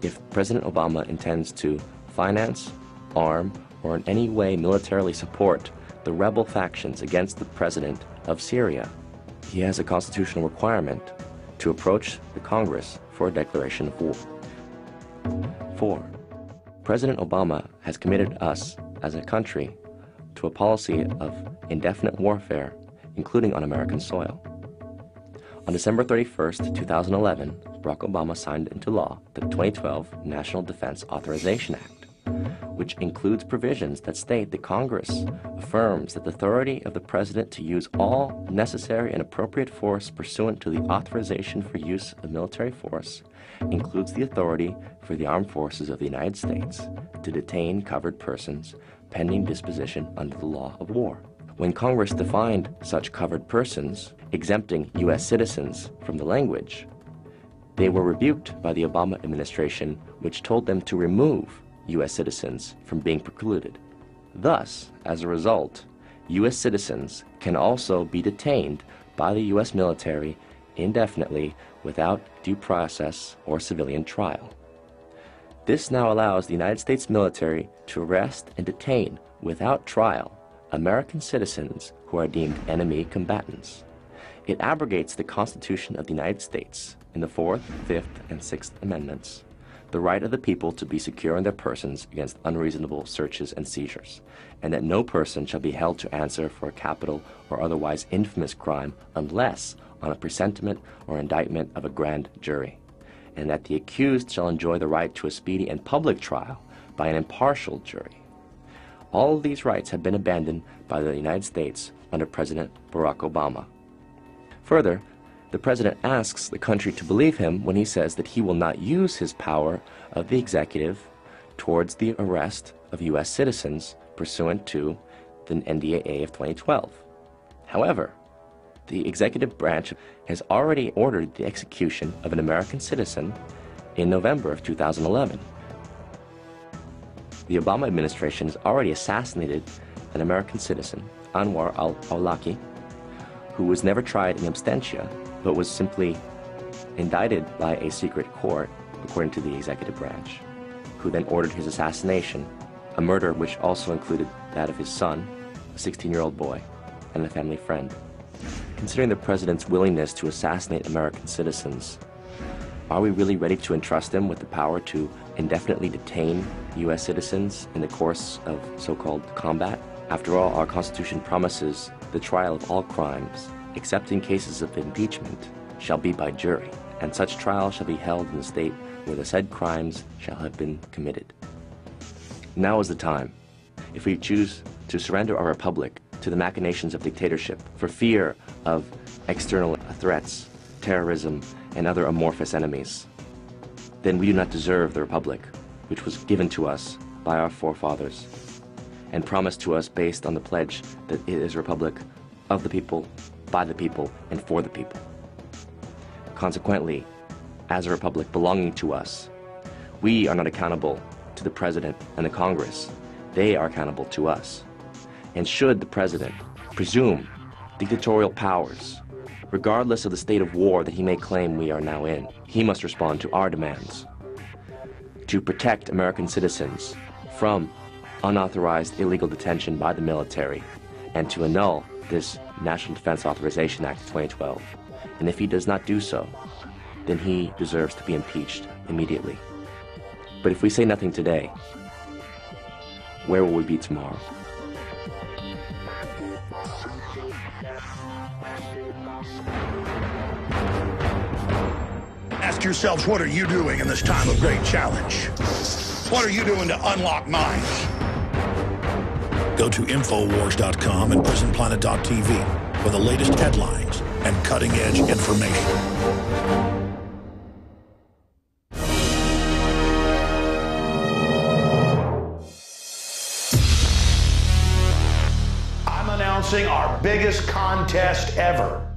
If President Obama intends to finance, arm, or in any way militarily support the rebel factions against the president of Syria, he has a constitutional requirement to approach the Congress for a declaration of war. 4. President Obama has committed us as a country to a policy of indefinite warfare, including on American soil. On December 31st, 2011, Barack Obama signed into law the 2012 National Defense Authorization Act, which includes provisions that state that Congress affirms that the authority of the President to use all necessary and appropriate force pursuant to the authorization for use of military force includes the authority for the armed forces of the United States to detain covered persons pending disposition under the law of war. When Congress defined such covered persons, exempting U.S. citizens from the language, they were rebuked by the Obama administration, which told them to remove U.S. citizens from being precluded. Thus, as a result, U.S. citizens can also be detained by the U.S. military indefinitely without due process or civilian trial. This now allows the United States military to arrest and detain without trial American citizens who are deemed enemy combatants. It abrogates the Constitution of the United States in the 4th, 5th, and 6th Amendments, the right of the people to be secure in their persons against unreasonable searches and seizures, and that no person shall be held to answer for a capital or otherwise infamous crime unless on a presentiment or indictment of a grand jury, and that the accused shall enjoy the right to a speedy and public trial by an impartial jury. All of these rights have been abandoned by the United States under President Barack Obama. Further, the President asks the country to believe him when he says that he will not use his power of the executive towards the arrest of U.S. citizens pursuant to the NDAA of 2012. However, the executive branch has already ordered the execution of an American citizen in November of 2011. The Obama administration has already assassinated an American citizen, Anwar al-Awlaki, who was never tried in absentia, but was simply indicted by a secret court, according to the executive branch, who then ordered his assassination, a murder which also included that of his son, a 16-year-old boy, and a family friend. Considering the President's willingness to assassinate American citizens, are we really ready to entrust him with the power to indefinitely detain U.S. citizens in the course of so-called combat? After all, our Constitution promises the trial of all crimes, except in cases of impeachment, shall be by jury, and such trial shall be held in the state where the said crimes shall have been committed. Now is the time. If we choose to surrender our republic to the machinations of dictatorship for fear of external threats, terrorism, and other amorphous enemies, then we do not deserve the republic which was given to us by our forefathers and promised to us based on the pledge that it is a republic of the people, by the people, and for the people. Consequently, as a republic belonging to us, we are not accountable to the President and the Congress. They are accountable to us. And should the President presume dictatorial powers, regardless of the state of war that he may claim we are now in, he must respond to our demands to protect American citizens from unauthorized illegal detention by the military and to annul this National Defense Authorization Act of 2012. And if he does not do so, then he deserves to be impeached immediately. But if we say nothing today, where will we be tomorrow? Ask yourselves, what are you doing in this time of great challenge? What are you doing to unlock minds? Go to Infowars.com and PrisonPlanet.tv for the latest headlines and cutting-edge information. I'm announcing our biggest contest ever.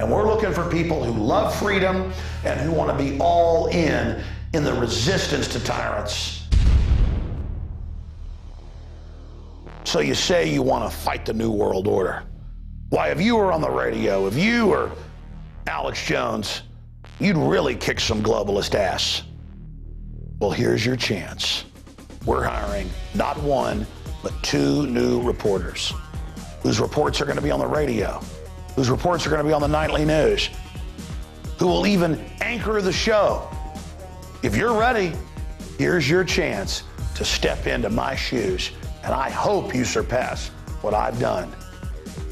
And we're looking for people who love freedom and who want to be all in the resistance to tyrants. So you say you want to fight the New World Order. Why, if you were on the radio, if you were Alex Jones, you'd really kick some globalist ass. Well, here's your chance. We're hiring not one, but 2 new reporters whose reports are going to be on the radio. whose reports are going to be on the nightly news, who will even anchor the show. If you're ready, here's your chance to step into my shoes, and I hope you surpass what I've done.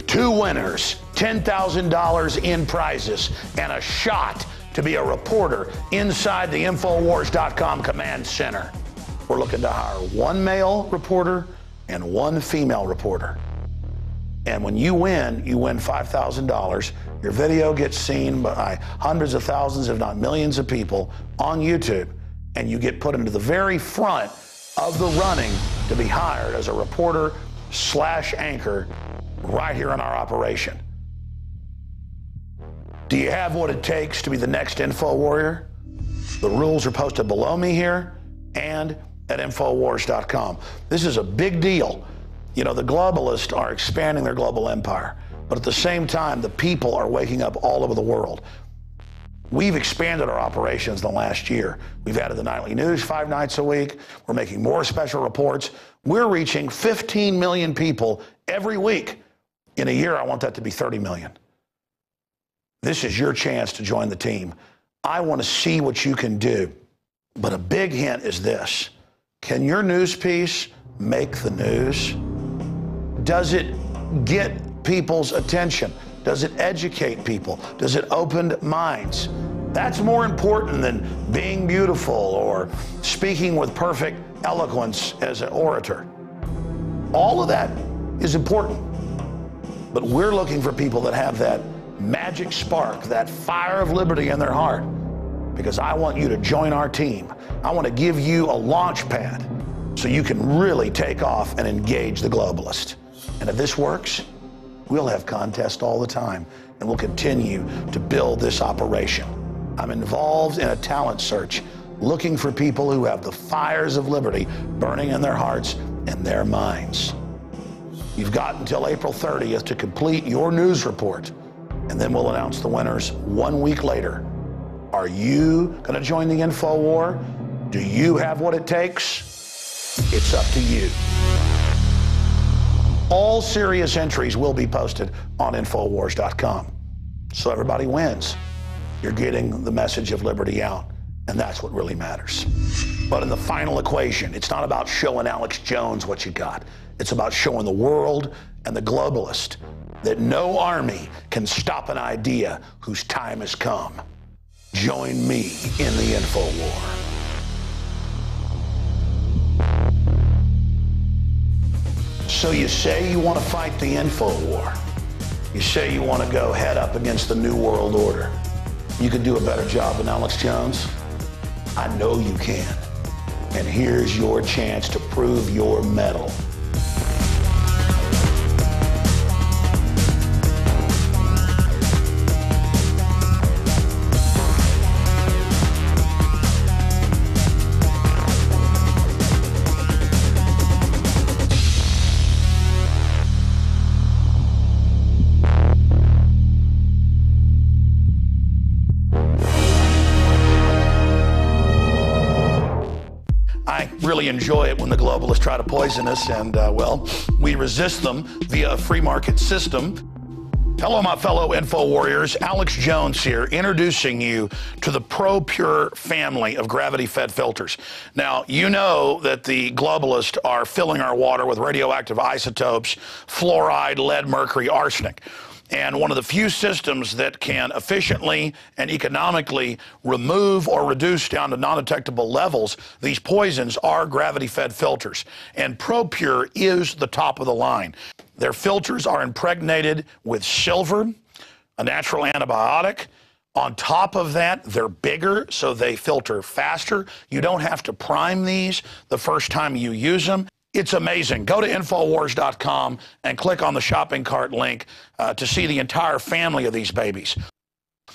2 winners, $10,000 in prizes, and a shot to be a reporter inside the Infowars.com command center. We're looking to hire 1 male reporter and 1 female reporter. And when you win $5,000. Your video gets seen by hundreds of thousands, if not millions of people on YouTube, and you get put into the very front of the running to be hired as a reporter/anchor right here in our operation. Do you have what it takes to be the next Info Warrior? The rules are posted below me here and at Infowars.com. This is a big deal. You know, the globalists are expanding their global empire, but at the same time, the people are waking up all over the world. We've expanded our operations in the last year. We've added the nightly news 5 nights a week. We're making more special reports. We're reaching 15 million people every week. In a year, I want that to be 30 million. This is your chance to join the team. I want to see what you can do. But a big hint is this. Can your news piece make the news? Does it get people's attention? Does it educate people? Does it open minds? That's more important than being beautiful or speaking with perfect eloquence as an orator. All of that is important. But we're looking for people that have that magic spark, that fire of liberty in their heart, because I want you to join our team. I want to give you a launch pad so you can really take off and engage the globalist. And if this works, we'll have contests all the time, and we'll continue to build this operation. I'm involved in a talent search, looking for people who have the fires of liberty burning in their hearts and their minds. You've got until April 30th to complete your news report, and then we'll announce the winners 1 week later. Are you going to join the Info War? Do you have what it takes? It's up to you. All serious entries will be posted on Infowars.com. So everybody wins. You're getting the message of liberty out, and that's what really matters. But in the final equation, it's not about showing Alex Jones what you got. It's about showing the world and the globalist that no army can stop an idea whose time has come. Join me in the Info War. So you say you want to fight the Info War. You say you want to go head up against the New World Order. You can do a better job than Alex Jones? I know you can. And here's your chance to prove your mettle. Really enjoy it when the globalists try to poison us, and well, we resist them via a free market system. Hello, my fellow Info Warriors. Alex Jones here, introducing you to the ProPure family of gravity-fed filters. Now, you know that the globalists are filling our water with radioactive isotopes, fluoride, lead, mercury, arsenic. And one of the few systems that can efficiently and economically remove or reduce down to non-detectable levels these poisons are gravity-fed filters. And ProPure is the top of the line. Their filters are impregnated with silver, a natural antibiotic. On top of that, they're bigger, so they filter faster. You don't have to prime these the first time you use them. It's amazing. Go to Infowars.com and click on the shopping cart link to see the entire family of these babies.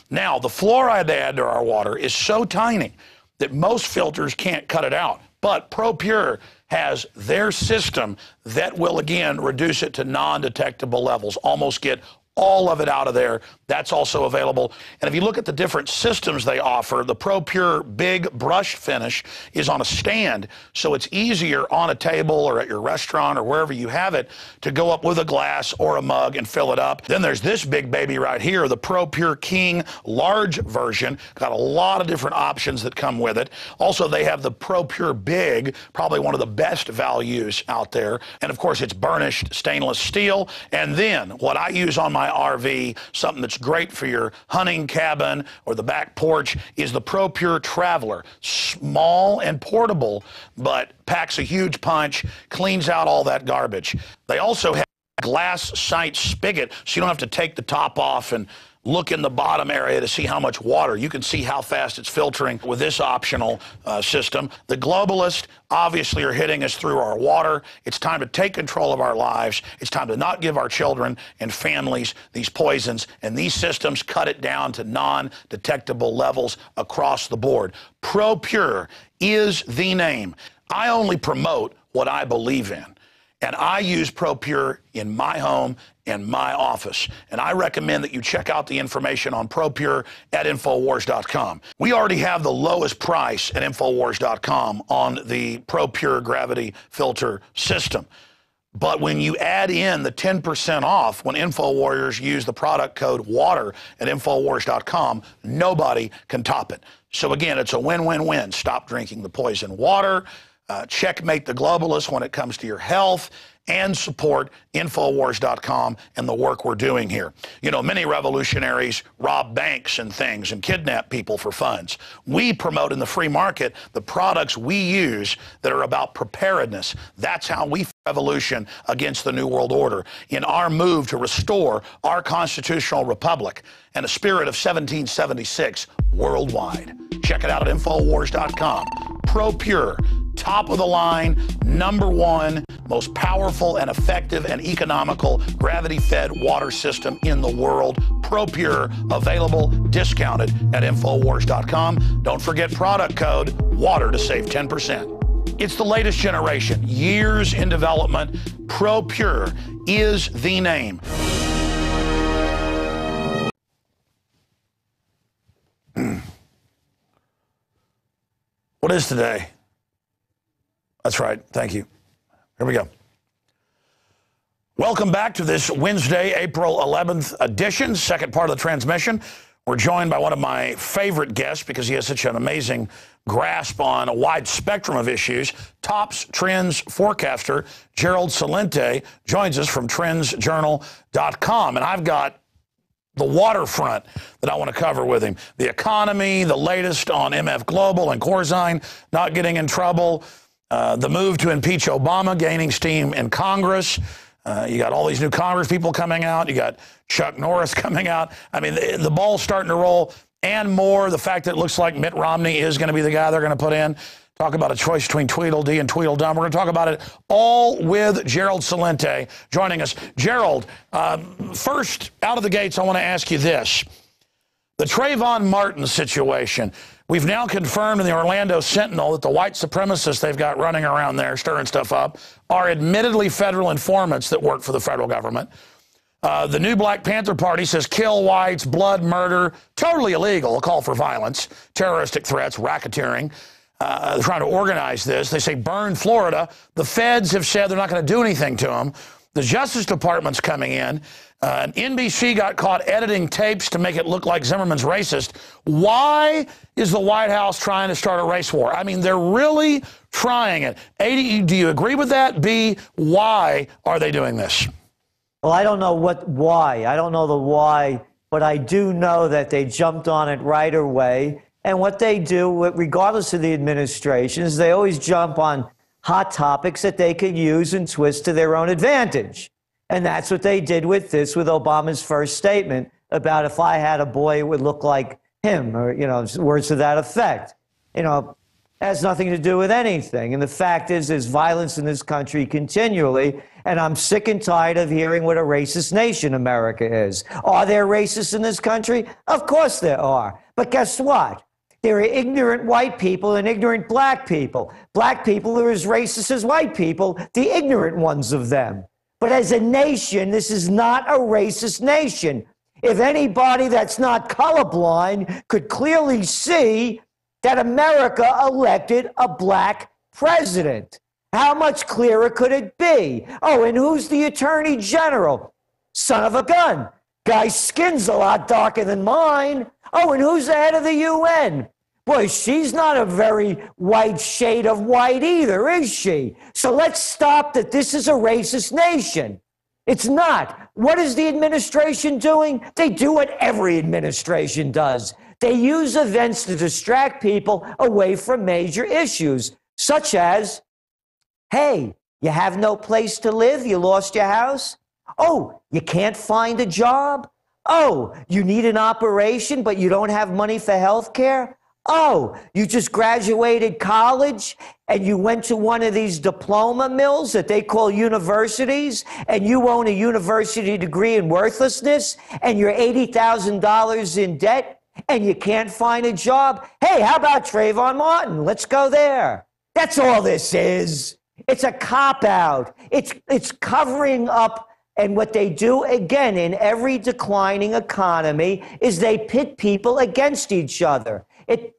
Now, the fluoride they add to our water is so tiny that most filters can't cut it out. But ProPure has their system that will, again, reduce it to non-detectable levels, almost get all of it out of there. That's also available. And if you look at the different systems they offer, the Pro Pure Big Brush Finish is on a stand, so it's easier on a table or at your restaurant or wherever you have it to go up with a glass or a mug and fill it up. Then there's this big baby right here, the Pro Pure King large version. Got a lot of different options that come with it. Also, they have the Pro Pure Big, probably one of the best values out there. And of course, it's burnished stainless steel. And then what I use on my RV, something that's great for your hunting cabin or the back porch, is the Pro Pure Traveler. Small and portable, but packs a huge punch, cleans out all that garbage. They also have a glass sight spigot, so you don't have to take the top off and look in the bottom area to see how much water. You can see how fast it's filtering with this optional system. The globalists obviously are hitting us through our water. It's time to take control of our lives. It's time to not give our children and families these poisons, and these systems cut it down to non-detectable levels across the board. Pro Pure is the name. I only promote what I believe in. And I use Pro Pure in my home and my office. And I recommend that you check out the information on Pro Pure at Infowars.com. We already have the lowest price at Infowars.com on the Pro Pure gravity filter system. But when you add in the 10% off when InfoWarriors use the product code WATER at Infowars.com, nobody can top it. So again, it's a win-win-win. Stop drinking the poison water. Checkmate the globalists when it comes to your health, and support Infowars.com and the work we're doing here. You know, many revolutionaries rob banks and things and kidnap people for funds. We promote in the free market the products we use that are about preparedness. That's how we fight revolution against the New World Order in our move to restore our constitutional republic and a spirit of 1776 worldwide. Check it out at Infowars.com. Pro Pure, top of the line, #1, most powerful and effective and economical gravity-fed water system in the world. Pro Pure, available, discounted at Infowars.com. Don't forget product code WATER to save 10%. It's the latest generation, years in development. Pro Pure is the name. What is today? That's right. Thank you. Here we go. Welcome back to this Wednesday, April 11th edition, second part of the transmission. We're joined by one of my favorite guests because he has such an amazing grasp on a wide spectrum of issues. Tops Trends forecaster Gerald Celente joins us from trendsjournal.com. And I've got the waterfront that I want to cover with him. The economy, the latest on MF Global and Corzine not getting in trouble, the move to impeach Obama gaining steam in Congress. You got all these new Congress people coming out. You got Chuck Norris coming out. I mean, the ball's starting to roll, and more. The fact that it looks like Mitt Romney is going to be the guy they're going to put in. Talk about a choice between Tweedledee and Tweedledum. We're going to talk about it all with Gerald Celente joining us. Gerald, first out of the gates, I want to ask you this. The Trayvon Martin situation. We've now confirmed in the Orlando Sentinel that the white supremacists they've got running around there stirring stuff up are admittedly federal informants that work for the federal government. The new Black Panther Party says kill whites, blood, murder, totally illegal, a call for violence, terroristic threats, racketeering. Trying to organize this. They say burn Florida. The feds have said they're not going to do anything to them. The Justice Department's coming in. And NBC got caught editing tapes to make it look like Zimmerman's racist. Why is the White House trying to start a race war? I mean, they're really trying it. A, do you agree with that? B, why are they doing this? Well, I don't know why. I don't know the why, but I do know that they jumped on it right away. And what they do, regardless of the administration, is they always jump on hot topics that they could use and twist to their own advantage. And that's what they did with this, with Obama's first statement about if I had a boy, it would look like him, or, you know, words to that effect. You know, has nothing to do with anything. And the fact is, there's violence in this country continually, and I'm sick and tired of hearing what a racist nation America is. Are there racists in this country? Of course there are. But guess what? There are ignorant white people and ignorant black people. Black people are as racist as white people, the ignorant ones of them. But as a nation, this is not a racist nation. If anybody that's not colorblind could clearly see that America elected a black president. How much clearer could it be? Oh, and who's the attorney general? Son of a gun. Guy's skin's a lot darker than mine. Oh, and who's the head of the UN? Boy, she's not a very white shade of white either, is she? So let's stop that this is a racist nation. It's not. What is the administration doing? They do what every administration does. They use events to distract people away from major issues, such as, hey, you have no place to live? You lost your house? Oh, you can't find a job? Oh, you need an operation, but you don't have money for health care? Oh, you just graduated college and you went to one of these diploma mills that they call universities, and you own a university degree in worthlessness, and you're $80,000 in debt, and you can't find a job? Hey, how about Trayvon Martin? Let's go there. That's all this is. It's a cop-out. It's covering up. And what they do, again, in every declining economy is they pit people against each other.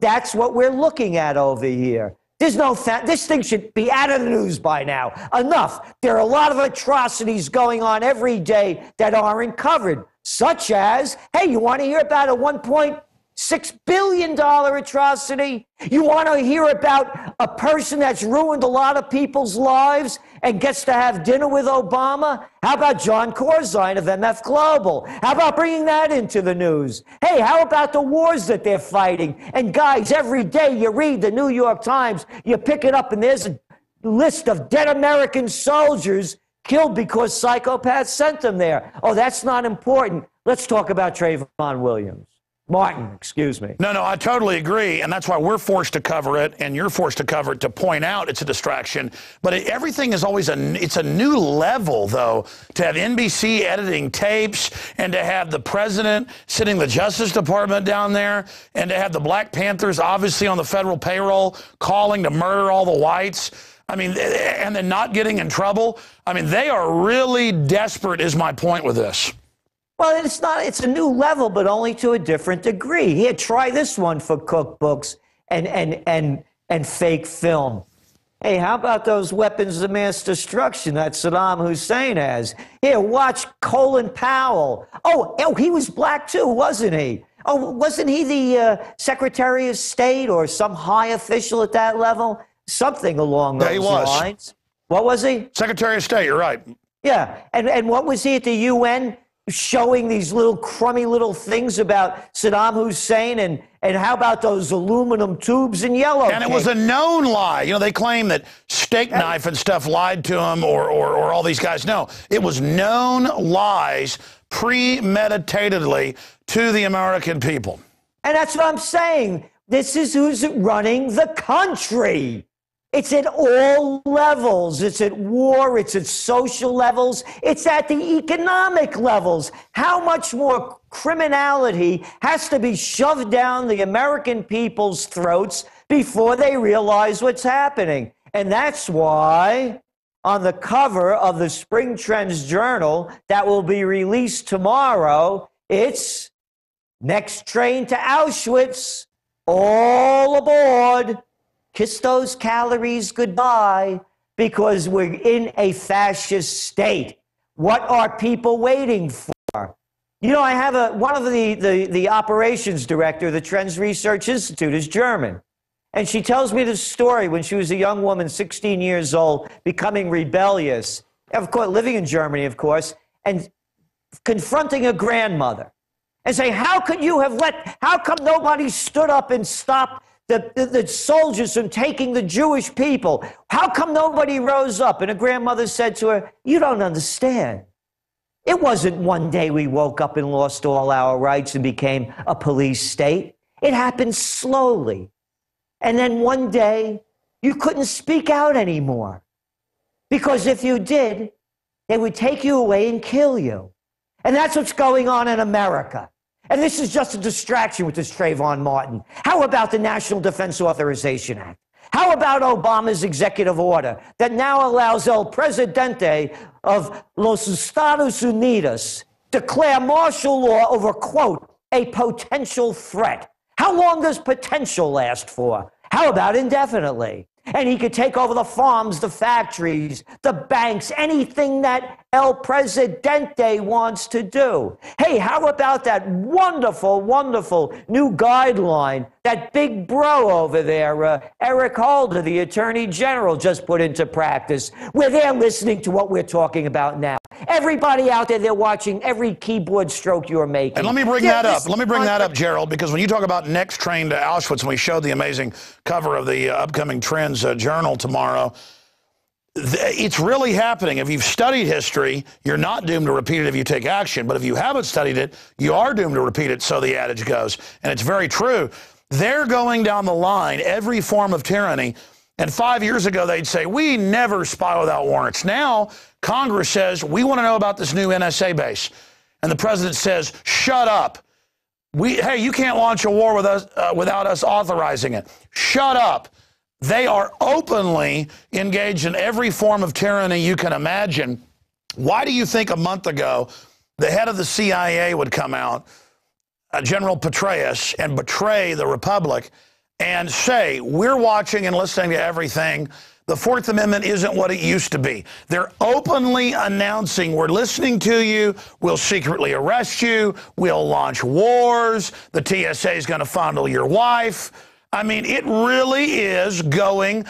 That's what we're looking at over here. This thing should be out of the news by now. Enough. There are a lot of atrocities going on every day that aren't covered, such as, hey, you want to hear about a $1.6 billion atrocity? You want to hear about a person that's ruined a lot of people's lives and gets to have dinner with Obama? How about John Corzine of MF Global? How about bringing that into the news? Hey, how about the wars that they're fighting? And guys, every day you read the New York Times, you pick it up, and there's a list of dead American soldiers killed because psychopaths sent them there. Oh, that's not important. Let's talk about Trayvon Martin, excuse me. No, I totally agree, and that's why we're forced to cover it, and you're forced to cover it to point out it's a distraction. But everything is always it's a new level, though, to have NBC editing tapes, and to have the president sitting the Justice Department down there, and to have the Black Panthers obviously on the federal payroll calling to murder all the whites. I mean, and then not getting in trouble. I mean, they are really desperate, is my point with this. Well, it's a new level, but only to a different degree. Here, try this one for cookbooks and fake film. Hey, how about those weapons of mass destruction that Saddam Hussein has? Here, watch Colin Powell. Oh, he was black too, wasn't he? Oh, wasn't he the Secretary of State or some high official at that level? Something along those lines. What was he? Secretary of State, you're right. Yeah, and what was he at the UN? Showing these little crummy little things about Saddam Hussein, and how about those aluminum tubes in yellow? And it was a known lie. You know, they claim that Steak Knife and stuff lied to him, or all these guys. No, it was known lies premeditatedly to the American people. And that's what I'm saying. This is who's running the country. It's at all levels. It's at war. It's at social levels. It's at the economic levels. How much more criminality has to be shoved down the American people's throats before they realize what's happening? And that's why on the cover of the Spring Trends Journal that will be released tomorrow, it's next train to Auschwitz, all aboard. Kiss those calories goodbye, because we're in a fascist state. What are people waiting for? You know, I have one of the operations director of the Trends Research Institute is German. And she tells me this story when she was a young woman, 16 years old, becoming rebellious. Of course, living in Germany, of course, and confronting a grandmother and saying, how come nobody stood up and stopped the soldiers from taking the Jewish people? How come nobody rose up? And her grandmother said to her, you don't understand. It wasn't one day we woke up and lost all our rights and became a police state. It happened slowly. And then one day, you couldn't speak out anymore. Because if you did, they would take you away and kill you. And that's what's going on in America. And this is just a distraction with this Trayvon Martin. How about the National Defense Authorization Act? How about Obama's executive order that now allows El Presidente of Los Estados Unidos declare martial law over, quote, a potential threat. How long does potential last for? How about indefinitely? And he could take over the farms, the factories, the banks, anything that El Presidente wants to do. Hey, how about that wonderful, wonderful new guideline that big bro over there, Eric Holder, the Attorney General, just put into practice, where they're listening to what we're talking about now. Everybody out there, they're watching every keyboard stroke you're making. And let me bring that up. Let me bring that up, Gerald, because when you talk about next train to Auschwitz, and we showed the amazing cover of the upcoming Trends Journal tomorrow, it's really happening. If you've studied history, you're not doomed to repeat it if you take action. But if you haven't studied it, you are doomed to repeat it, so the adage goes. And it's very true. They're going down the line, every form of tyranny. And 5 years ago, they'd say, we never spy without warrants. Now, Congress says, we want to know about this new NSA base. And the president says, shut up. Hey, you can't launch a war with us, without us authorizing it. Shut up. They are openly engaged in every form of tyranny you can imagine. Why do you think a month ago the head of the CIA would come out, General Petraeus, and betray the Republic and say, we're watching and listening to everything. The Fourth Amendment isn't what it used to be. They're openly announcing, we're listening to you, we'll secretly arrest you, we'll launch wars, the TSA is going to fondle your wife. I mean, it really is going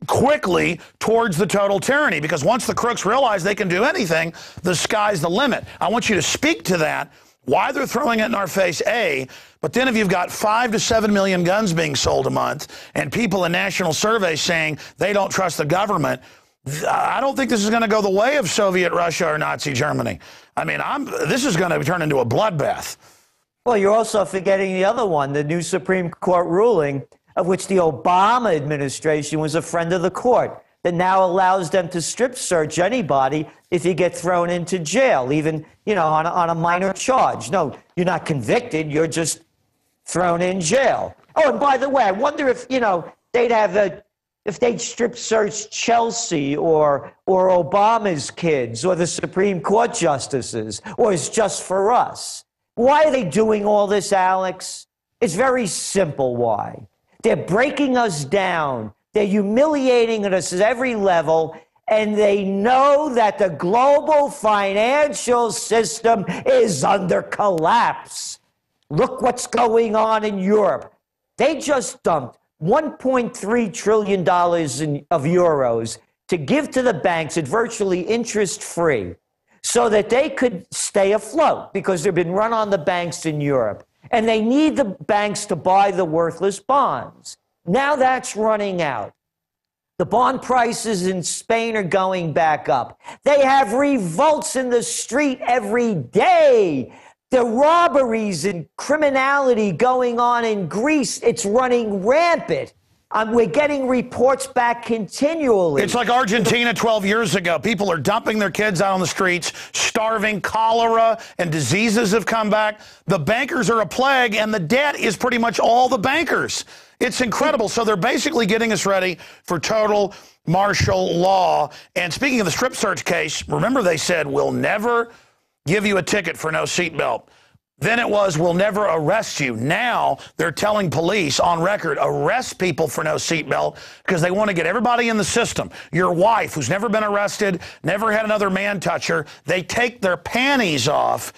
quickly towards the total tyranny, because once the crooks realize they can do anything, the sky's the limit. I want you to speak to that, why they're throwing it in our face, A, but then if you've got 5 to 7 million guns being sold a month and people in national surveys saying they don't trust the government, I don't think this is going to go the way of Soviet Russia or Nazi Germany. I mean, this is going to turn into a bloodbath. Well, you're also forgetting the other one, the new Supreme Court ruling, of which the Obama administration was a friend of the court, that now allows them to strip search anybody if you get thrown into jail, even, you know, on a minor charge. No, you're not convicted, you're just thrown in jail. Oh, and by the way, I wonder if, you know, if they'd strip search Chelsea or Obama's kids or the Supreme Court justices, or it's just for us. Why are they doing all this, Alex? It's very simple why. They're breaking us down. They're humiliating us at every level, and they know that the global financial system is under collapse. Look what's going on in Europe. They just dumped $1.3 trillion of euros to give to the banks at virtually interest-free so that they could stay afloat, because they've been run on the banks in Europe. And they need the banks to buy the worthless bonds. Now that's running out. The bond prices in Spain are going back up. They have revolts in the street every day. The robberies and criminality going on in Greece, it's running rampant. We're getting reports back continually. It's like Argentina 12 years ago. People are dumping their kids out on the streets, starving, cholera, and diseases have come back. The bankers are a plague, and the debt is pretty much all the bankers. It's incredible. So they're basically getting us ready for total martial law. And speaking of the strip search case, remember they said, we'll never give you a ticket for no seatbelt. Then it was, we'll never arrest you. Now they're telling police on record, arrest people for no seatbelt, because they want to get everybody in the system. Your wife, who's never been arrested, never had another man touch her, they take their panties off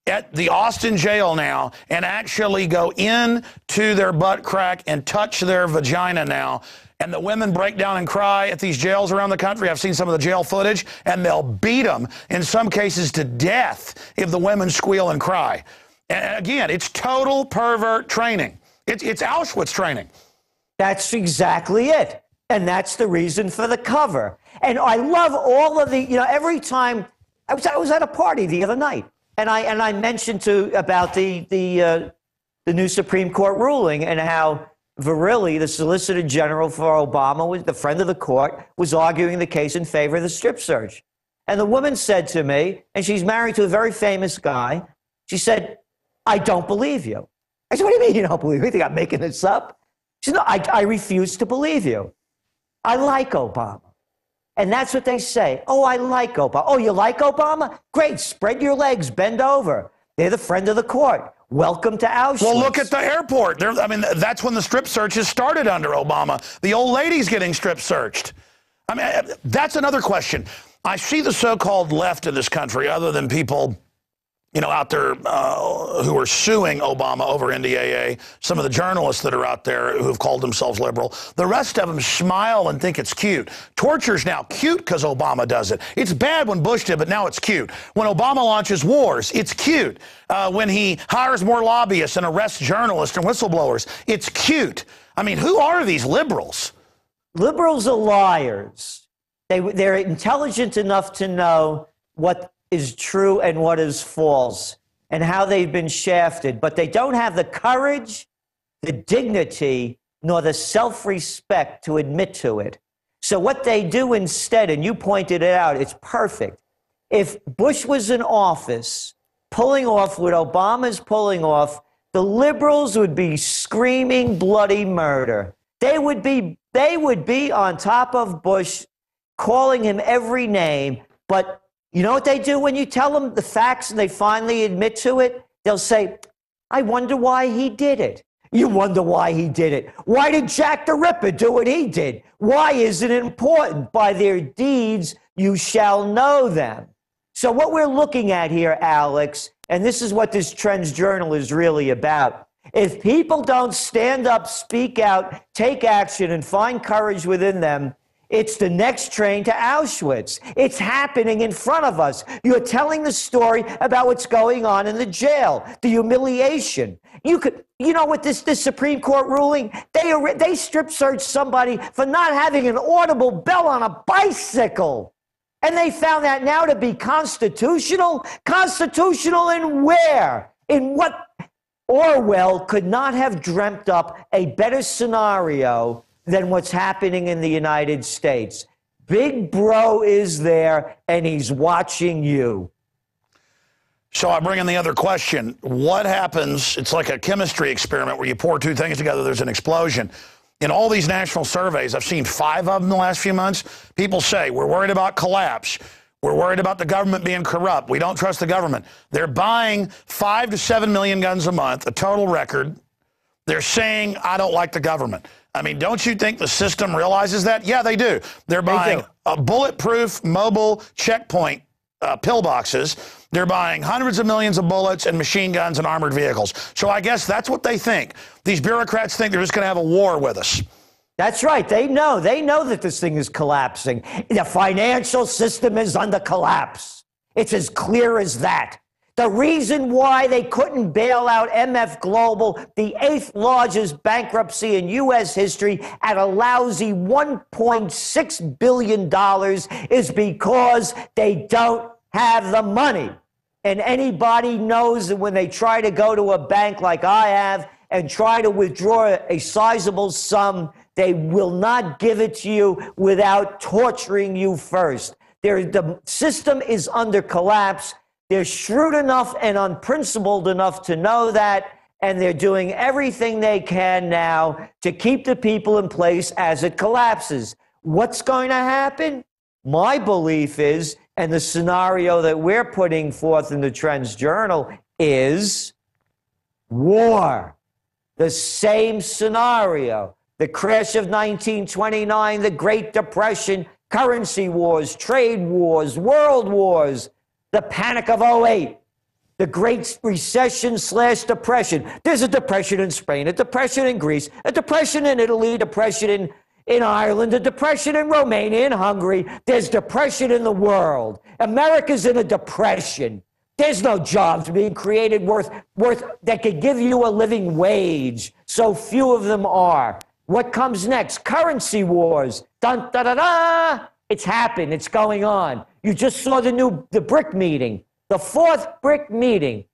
at the Austin jail now and actually go into their butt crack and touch their vagina now. And the women break down and cry at these jails around the country. I've seen some of the jail footage, and they'll beat them, in some cases to death, if the women squeal and cry. And again, it's total pervert training. It's Auschwitz training. That's exactly it. And that's the reason for the cover. And I love all of the, you know, every time, I was at a party the other night, and I mentioned about the new Supreme Court ruling, and how Verrilli, the Solicitor General for Obama, was the friend of the court, was arguing the case in favor of the strip search. And the woman said to me, and she's married to a very famous guy, she said, I don't believe you. I said, what do you mean you don't believe me? You think I'm making this up? She said, no, I refuse to believe you. I like Obama. And that's what they say. Oh, I like Obama. Oh, you like Obama? Great. Spread your legs. Bend over. They're the friend of the court. Welcome to Auschwitz. Well, look at the airport. I mean, that's when the strip searches started under Obama. The old lady's getting strip searched. I mean, that's another question. I see the so-called left in this country, other than people, you know, out there who are suing Obama over NDAA, some of the journalists that are out there who have called themselves liberal, the rest of them smile and think it's cute. Torture's now cute because Obama does it. It's bad when Bush did, but now it's cute. When Obama launches wars, it's cute. When he hires more lobbyists and arrests journalists and whistleblowers, it's cute. I mean, who are these liberals? Liberals are liars. They're intelligent enough to know what is true and what is false and how they've been shafted, but they don't have the courage, the dignity, nor the self-respect to admit to it. So what they do instead, and you pointed it out, it's perfect. If Bush was in office pulling off what Obama's pulling off, the liberals would be screaming bloody murder. They would be on top of Bush, calling him every name, but you know what they do when you tell them the facts and they finally admit to it? They'll say, I wonder why he did it. You wonder why he did it. Why did Jack the Ripper do what he did? Why is it important? By their deeds, you shall know them. So what we're looking at here, Alex, and this is what this Trends Journal is really about. If people don't stand up, speak out, take action, and find courage within them, it's the next train to Auschwitz. It's happening in front of us. You're telling the story about what's going on in the jail, the humiliation. You know, with this Supreme Court ruling, they strip searched somebody for not having an audible bell on a bicycle. And they found that now to be constitutional? Constitutional in where? In what? Orwell could not have dreamt up a better scenario than what's happening in the United States. Big Bro is there, and he's watching you. So I bring in the other question. What happens? It's like a chemistry experiment where you pour two things together, there's an explosion. In all these national surveys, I've seen 5 of them in the last few months, people say, we're worried about collapse. We're worried about the government being corrupt. We don't trust the government. They're buying 5 to 7 million guns a month, a total record. They're saying, I don't like the government. I mean, don't you think the system realizes that? Yeah, they do. They're buying bulletproof mobile checkpoint pillboxes. They're buying hundreds of millions of bullets and machine guns and armored vehicles. So I guess that's what they think. These bureaucrats think they're just going to have a war with us. That's right. They know that this thing is collapsing. The financial system is under collapse. It's as clear as that. The reason why they couldn't bail out MF Global, the 8th largest bankruptcy in U.S. history, at a lousy $1.6 billion is because they don't have the money. And anybody knows that when they try to go to a bank like I have and try to withdraw a sizable sum, they will not give it to you without torturing you first. The system is under collapse. They're shrewd enough and unprincipled enough to know that, and they're doing everything they can now to keep the people in place as it collapses. What's going to happen? My belief is, and the scenario that we're putting forth in the Trends Journal is war. The same scenario. The crash of 1929, the Great Depression, currency wars, trade wars, world wars, the panic of 2008, the Great Recession / depression. There's a depression in Spain, a depression in Greece, a depression in Italy, a depression in Ireland, a depression in Romania and Hungary. There's depression in the world. America's in a depression. There's no jobs being created worth that could give you a living wage. So few of them are. What comes next? Currency wars. Dun, da, da, da. It's happened. It's going on. You just saw the BRIC meeting, the 4th BRIC meeting.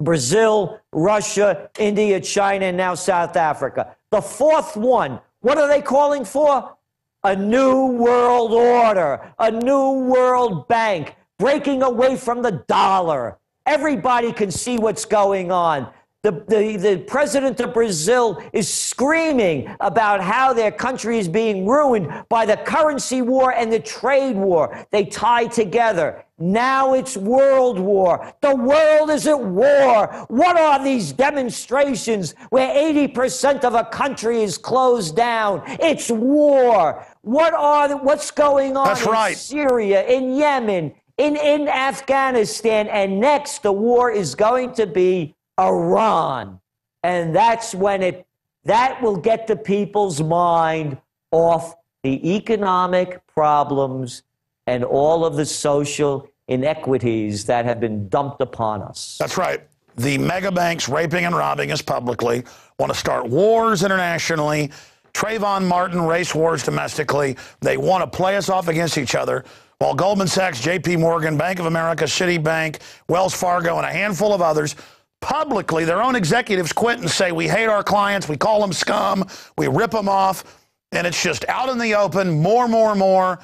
Brazil, Russia, India, China, and now South Africa. The 4th one. What are they calling for? A new world order, a new world bank, breaking away from the dollar. Everybody can see what's going on. The president of Brazil is screaming about how their country is being ruined by the currency war and the trade war. They tie together. Now it's world war. The world is at war. What are these demonstrations where 80% of a country is closed down? It's war. What's going on in Syria, in Yemen, in Afghanistan? And next, the war is going to be Iran. And that's when that will get the people's mind off the economic problems and all of the social inequities that have been dumped upon us. That's right. The mega banks raping and robbing us publicly, want to start wars internationally, Trayvon Martin race wars domestically. They want to play us off against each other, while Goldman Sachs, JP Morgan, Bank of America, Citibank, Wells Fargo, and a handful of others publicly, their own executives quit and say, we hate our clients, we call them scum, we rip them off, and it's just out in the open, more,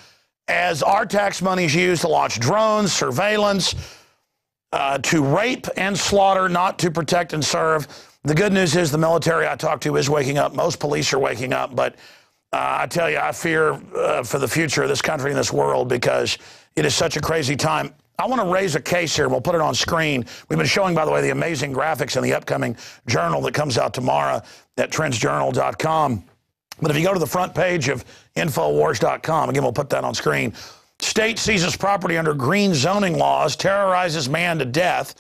as our tax money is used to launch drones, surveillance, to rape and slaughter, not to protect and serve. The good news is the military I talk to is waking up. Most police are waking up, but I tell you, I fear for the future of this country and this world because it is such a crazy time. I want to raise a case here. We'll put it on screen. We've been showing, by the way, the amazing graphics in the upcoming journal that comes out tomorrow at trendsjournal.com. But if you go to the front page of Infowars.com, again, we'll put that on screen. State seizes property under green zoning laws, terrorizes man to death.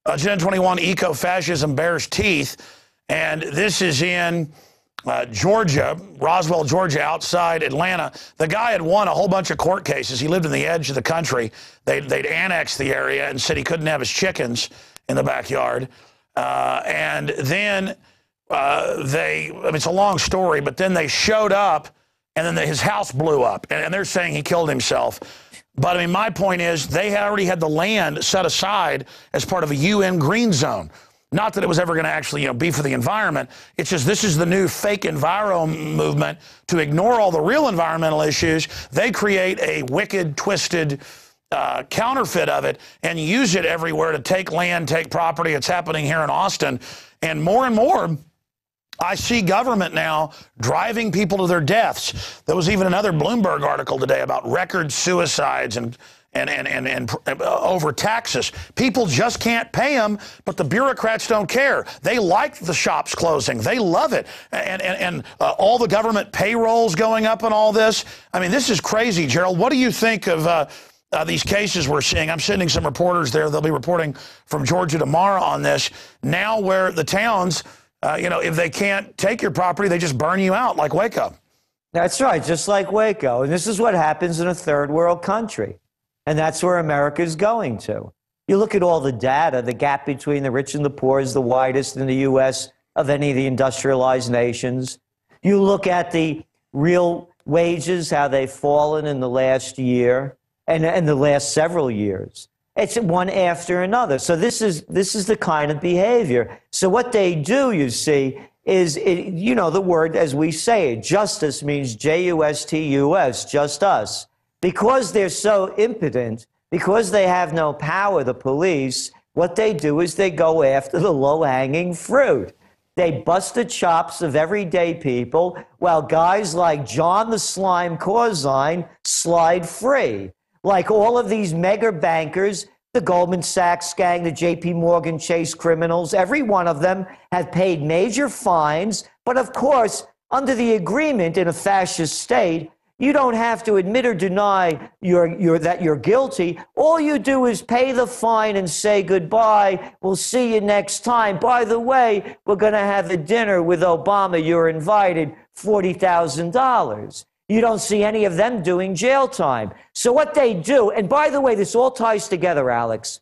Agenda 21, eco-fascism bears teeth. And this is in Georgia, Roswell, Georgia, outside Atlanta. The guy had won a whole bunch of court cases. He lived in the edge of the country. They'd annexed the area and said he couldn't have his chickens in the backyard. And then it's a long story, but then they showed up and then his house blew up. And they're saying he killed himself. But I mean, my point is they had already had the land set aside as part of a UN green zone. Not that it was ever going to actually, be for the environment. It's just this is the new fake enviro movement to ignore all the real environmental issues. They create a wicked, twisted counterfeit of it and use it everywhere to take land, take property. It's happening here in Austin. And more, I see government now driving people to their deaths. There was even another Bloomberg article today about record suicides and over taxes. People just can't pay them, but the bureaucrats don't care. They like the shops closing. They love it. And all the government payrolls going up and all this. I mean, this is crazy, Gerald. What do you think of these cases we're seeing? I'm sending some reporters there. They'll be reporting from Georgia tomorrow on this. Now where the towns, if they can't take your property, they just burn you out like Waco. That's right, just like Waco. And this is what happens in a third world country. And that's where America is going to. You look at all the data, the gap between the rich and the poor is the widest in the U.S. of any of the industrialized nations. You look at the real wages, how they've fallen in the last year and the last several years. It's one after another. So this is the kind of behavior. So what they do, you see, is, the word, as we say it, justice means J-U-S-T-U-S, just us. Because they're so impotent, because they have no power, the police, what they do is they go after the low-hanging fruit. They bust the chops of everyday people while guys like John the Slime Corzine slide free. Like all of these mega bankers, the Goldman Sachs gang, the JP Morgan Chase criminals, every one of them have paid major fines. But of course, under the agreement in a fascist state, you don't have to admit or deny that you're guilty. All you do is pay the fine and say goodbye. We'll see you next time. By the way, we're going to have a dinner with Obama. You're invited, $40,000. You don't see any of them doing jail time. So what they do, and by the way, this all ties together, Alex.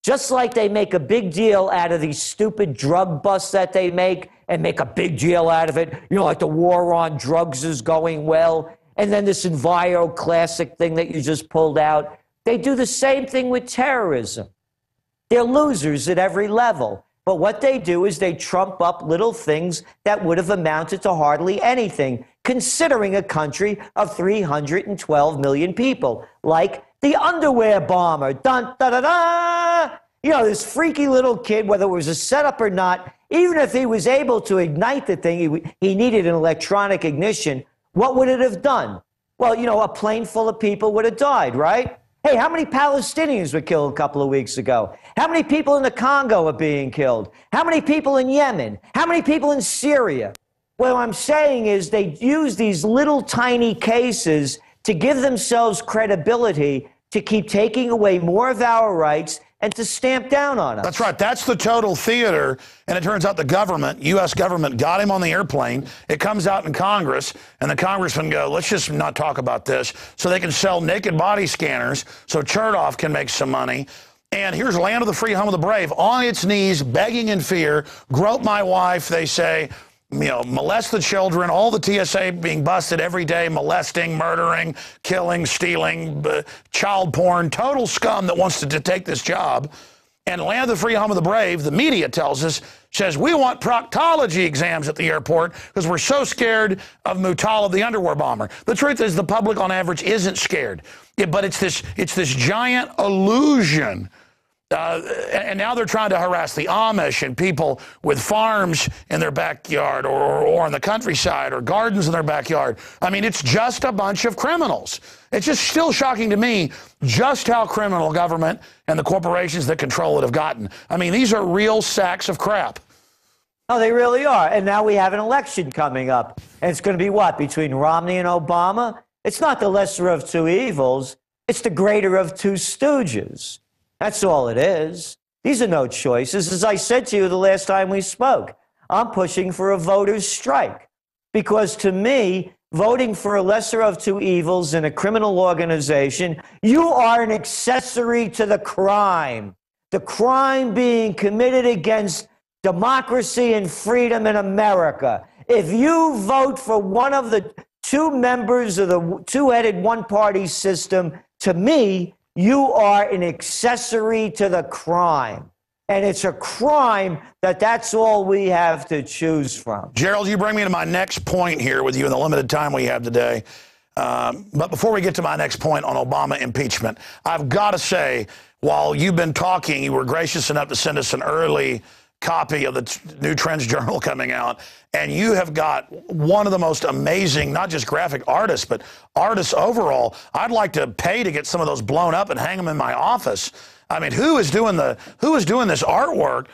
Just like they make a big deal out of these stupid drug busts that they make and make a big deal out of it, like the war on drugs is going well. And then this Enviro classic thing that you just pulled out. They do the same thing with terrorism. They're losers at every level. But what they do is they trump up little things that would have amounted to hardly anything, considering a country of 312 million people, like the underwear bomber. Dun, da, da, da! You know, this freaky little kid, whether it was a setup or not, even if he was able to ignite the thing, he needed an electronic ignition. What would it have done? Well, you know, a plane full of people would have died, right? Hey, how many Palestinians were killed a couple of weeks ago? How many people in the Congo are being killed? How many people in Yemen? How many people in Syria? What I'm saying is they use these little tiny cases to give themselves credibility to keep taking away more of our rights and to stamp down on us. That's right. That's the total theater. And it turns out the government, U.S. government, got him on the airplane. It comes out in Congress, and the congressmen go, let's just not talk about this, so they can sell naked body scanners so Chertoff can make some money. And here's land of the free, home of the brave, on its knees, begging in fear, grope my wife, they say, you know, molest the children, all the TSA being busted every day, molesting, murdering, killing, stealing, child porn, total scum that wants to take this job. And land of the free, home of the brave, the media tells us, says we want proctology exams at the airport because we're so scared of Mutalib, the underwear bomber. The truth is the public on average isn't scared, but it's this giant illusion. And now they're trying to harass the Amish and people with farms in their backyard or in the countryside or gardens in their backyard. I mean, it's just a bunch of criminals. It's just still shocking to me just how criminal government and the corporations that control it have gotten. I mean, these are real sacks of crap. Oh, they really are. And now we have an election coming up. And it's going to be what, between Romney and Obama? It's not the lesser of two evils. It's the greater of two stooges. That's all it is. These are no choices. As I said to you the last time we spoke, I'm pushing for a voters' strike. Because to me, voting for a lesser of two evils in a criminal organization, you are an accessory to the crime. The crime being committed against democracy and freedom in America. If you vote for one of the two members of the two-headed one-party system, to me, you are an accessory to the crime. And it's a crime that's all we have to choose from. Gerald, you bring me to my next point here with you in the limited time we have today. But before we get to my next point on Obama impeachment, I've got to say, while you've been talking, you were gracious enough to send us an early copy of the new Trends Journal coming out, and you have got one of the most amazing, not just graphic artists, but artists overall. I'd like to pay to get some of those blown up and hang them in my office. I mean, who is doing this artwork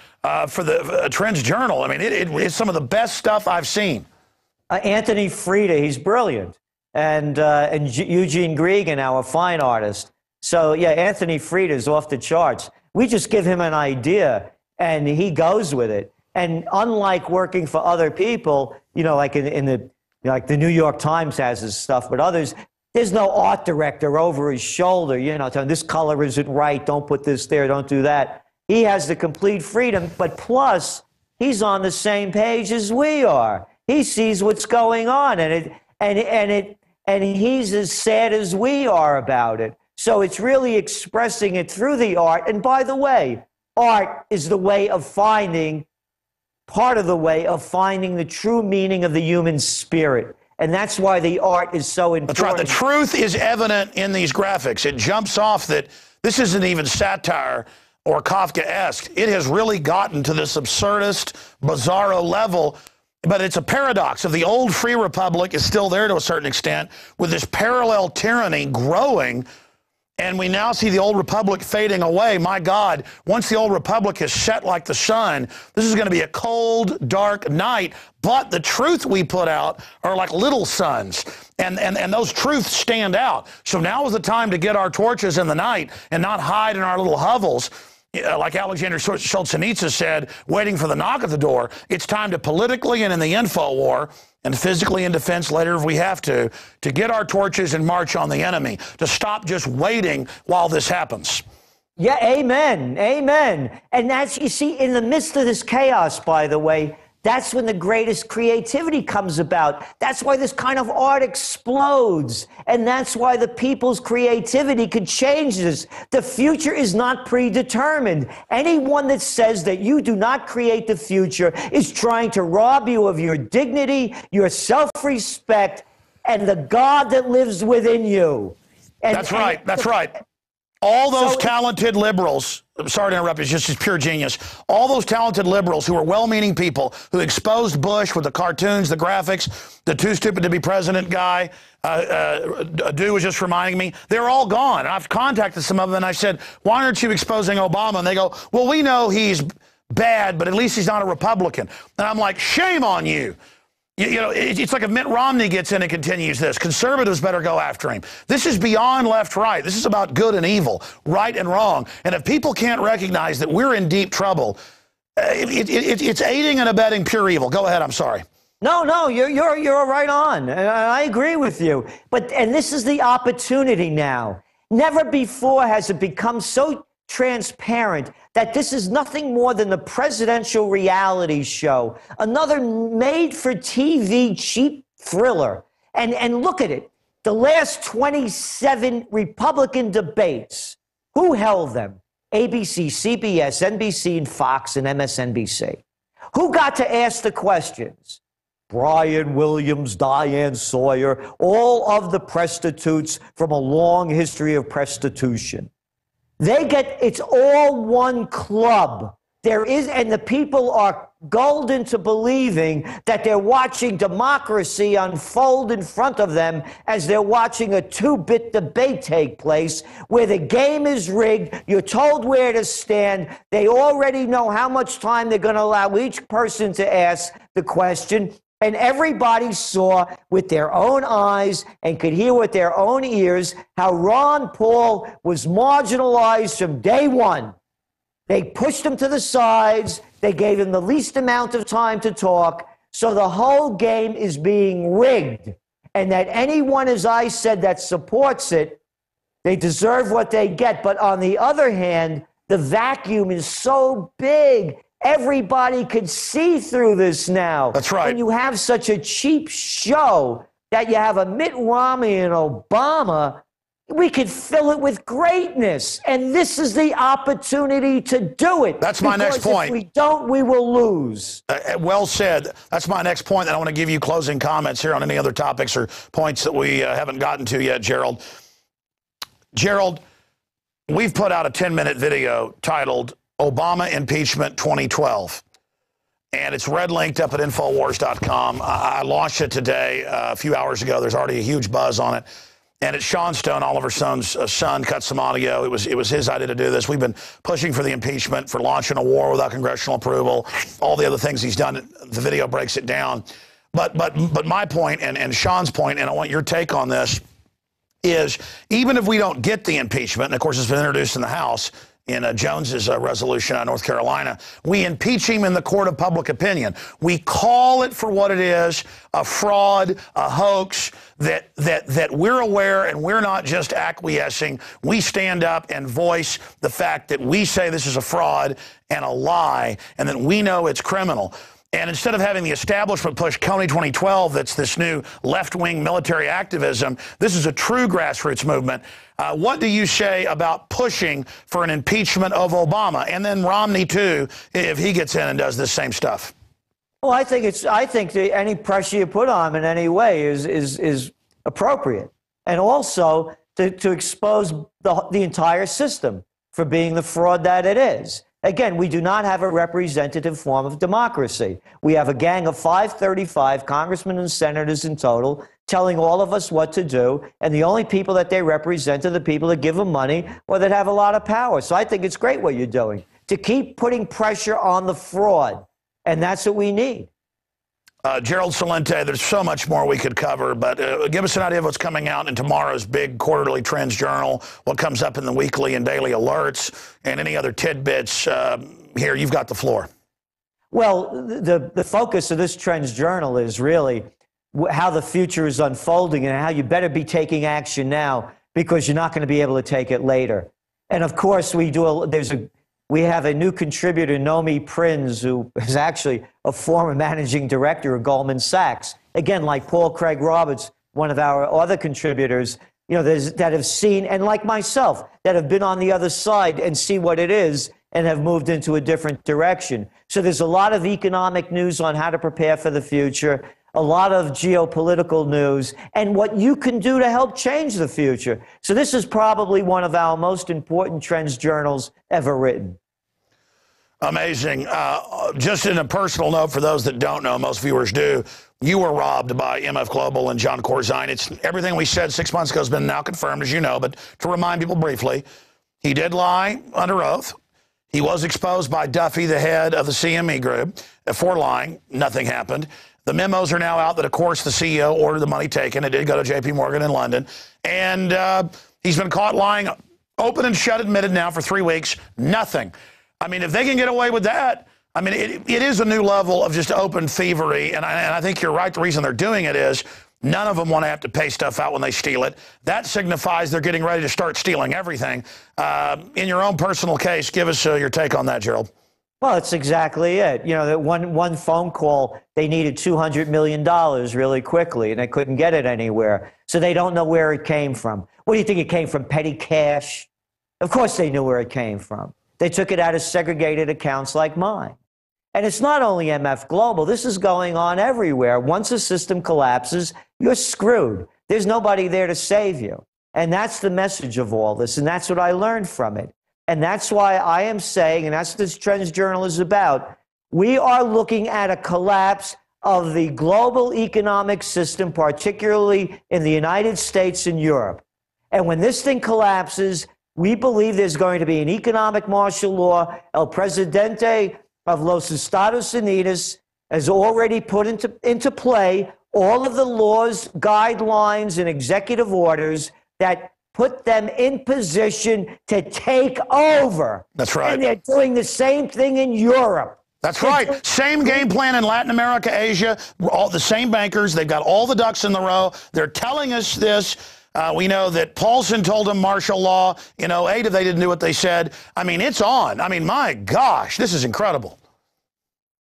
for the Trends Journal? I mean, it's some of the best stuff I've seen. Anthony Frieda, he's brilliant, and Eugene Gregan, our fine artist. So yeah, Anthony Frieda is off the charts. We just give him an idea, and he goes with it. And unlike working for other people, you know, like like the New York Times has his stuff, but others, there's no art director over his shoulder, you know, telling this color isn't right, don't put this there, don't do that. He has the complete freedom, but plus, he's on the same page as we are. He sees what's going on, and he's as sad as we are about it. So it's really expressing it through the art. And by the way, art is the way of finding, part of the way of finding the true meaning of the human spirit. And that's why the art is so important. That's right. The truth is evident in these graphics. It jumps off that this isn't even satire or Kafkaesque. It has really gotten to this absurdist, bizarro level. But it's a paradox of the old free republic is still there to a certain extent, with this parallel tyranny growing. And we now see the old republic fading away. My God, once the old republic is set like the sun, this is going to be a cold, dark night. But the truth we put out are like little suns. And those truths stand out. So now is the time to get our torches in the night and not hide in our little hovels. Like Alexander Solzhenitsyn said, waiting for the knock at the door. It's time to politically and in the info war and physically in defense later if we have to get our torches and march on the enemy, to stop just waiting while this happens. Yeah, amen, amen. And that's, you see, in the midst of this chaos, by the way, that's when the greatest creativity comes about. That's why this kind of art explodes. And that's why the people's creativity could change this. The future is not predetermined. Anyone that says that you do not create the future is trying to rob you of your dignity, your self-respect, and the God that lives within you. That's right. That's right. All those talented liberals, I'm sorry to interrupt, it's just pure genius. All those talented liberals who are well-meaning people who exposed Bush with the cartoons, the graphics, the too stupid to be president guy, dude was just reminding me, they're all gone. And I've contacted some of them and I said, why aren't you exposing Obama? And they go, well, we know he's bad, but at least he's not a Republican. And I'm like, shame on you. You know, it's like if Mitt Romney gets in and continues this, conservatives better go after him. This is beyond left-right. This is about good and evil, right and wrong. And if people can't recognize that we're in deep trouble, it's aiding and abetting pure evil. Go ahead. I'm sorry. No, you're right on. And I agree with you. And this is the opportunity now. Never before has it become so transparent that this is nothing more than the presidential reality show, another made-for-TV cheap thriller. And look at it. The last 27 Republican debates, who held them? ABC, CBS, NBC, and Fox, and MSNBC. Who got to ask the questions? Brian Williams, Diane Sawyer, all of the prostitutes from a long history of prostitution. It's all one club. And the people are gulled into believing that they're watching democracy unfold in front of them as they're watching a two-bit debate take place where the game is rigged. You're told where to stand. They already know how much time they're going to allow each person to ask the question. And everybody saw with their own eyes and could hear with their own ears how Ron Paul was marginalized from day one. They pushed him to the sides. They gave him the least amount of time to talk. So the whole game is being rigged. And that anyone, as I said, that supports it, they deserve what they get. But on the other hand, the vacuum is so big. Everybody could see through this now. That's right. And you have such a cheap show that you have a Mitt Romney and Obama. We could fill it with greatness. And this is the opportunity to do it. That's my next point. If we don't, we will lose. Well said. That's my next point. And I want to give you closing comments here on any other topics or points that we haven't gotten to yet, Gerald. Gerald, we've put out a 10-minute video titled Obama Impeachment 2012. And it's red linked up at Infowars.com. I launched it today, a few hours ago. There's already a huge buzz on it. And it's Sean Stone, Oliver Stone's son, cut some audio. It was his idea to do this. We've been pushing for the impeachment, for launching a war without congressional approval, all the other things he's done. The video breaks it down. But my point and Sean's point, and I want your take on this, is even if we don't get the impeachment, and of course it's been introduced in the House, in Jones's resolution on North Carolina, we impeach him in the court of public opinion. We call it for what it is, a fraud, a hoax, that we're aware and we're not just acquiescing. We stand up and voice the fact that we say this is a fraud and a lie and that we know it's criminal. And instead of having the establishment push Coney 2012, that's this new left-wing military activism, this is a true grassroots movement. What do you say about pushing for an impeachment of Obama? And then Romney, too, if he gets in and does this same stuff. Well, I think that any pressure you put on him in any way is appropriate. And also to expose the entire system for being the fraud that it is. Again, we do not have a representative form of democracy. We have a gang of 535 congressmen and senators in total telling all of us what to do, and the only people that they represent are the people that give them money or that have a lot of power. So I think it's great what you're doing, to keep putting pressure on the fraud, and that's what we need. Gerald Celente, there's so much more we could cover, but give us an idea of what's coming out in tomorrow's big quarterly Trends Journal, what comes up in the weekly and daily alerts, and any other tidbits. Here, you've got the floor. Well, the focus of this Trends Journal is really how the future is unfolding and how you better be taking action now because you're not going to be able to take it later. And of course, we have a new contributor, Nomi Prinz, who is actually a former managing director of Goldman Sachs. Again, like Paul Craig Roberts, one of our other contributors, that have seen, and like myself, that have been on the other side and see what it is and have moved into a different direction. So there's a lot of economic news on how to prepare for the future. a lot of geopolitical news, and what you can do to help change the future. So this is probably one of our most important trends journals ever written. Amazing. Just in a personal note, for those that don't know, most viewers do, you were robbed by MF Global and John Corzine. It's everything we said 6 months ago has been now confirmed, as you know, but to remind people briefly, he did lie under oath. He was exposed by Duffy, the head of the CME group, for lying. Nothing happened. The memos are now out that, of course, the CEO ordered the money taken. It did go to J.P. Morgan in London. And he's been caught lying open and shut, admitted now for 3 weeks. Nothing. I mean, if they can get away with that, I mean, it is a new level of just open thievery. And I think you're right. The reason they're doing it is none of them want to have to pay stuff out when they steal it. That signifies they're getting ready to start stealing everything. In your own personal case, give us your take on that, Gerald. Well, that's exactly it. You know, that one phone call, they needed $200 million really quickly, and they couldn't get it anywhere. So they don't know where it came from. What do you think it came from? Petty cash? Of course they knew where it came from. They took it out of segregated accounts like mine. And it's not only MF Global. This is going on everywhere. Once a system collapses, you're screwed. There's nobody there to save you. And that's the message of all this, and that's what I learned from it. And that's why I am saying, and that's what this Trends Journal is about, we are looking at a collapse of the global economic system, particularly in the United States and Europe. And when this thing collapses, we believe there's going to be an economic martial law. El Presidente of Los Estados Unidos has already put into play all of the laws, guidelines, and executive orders that put them in position to take over. That's right. And they're doing the same thing in Europe. That's right. Same game plan in Latin America, Asia, all the same bankers. They've got all the ducks in the row. They're telling us this. We know that Paulson told them martial law. In 2008, if they didn't do what they said. I mean, it's on. I mean, my gosh, this is incredible.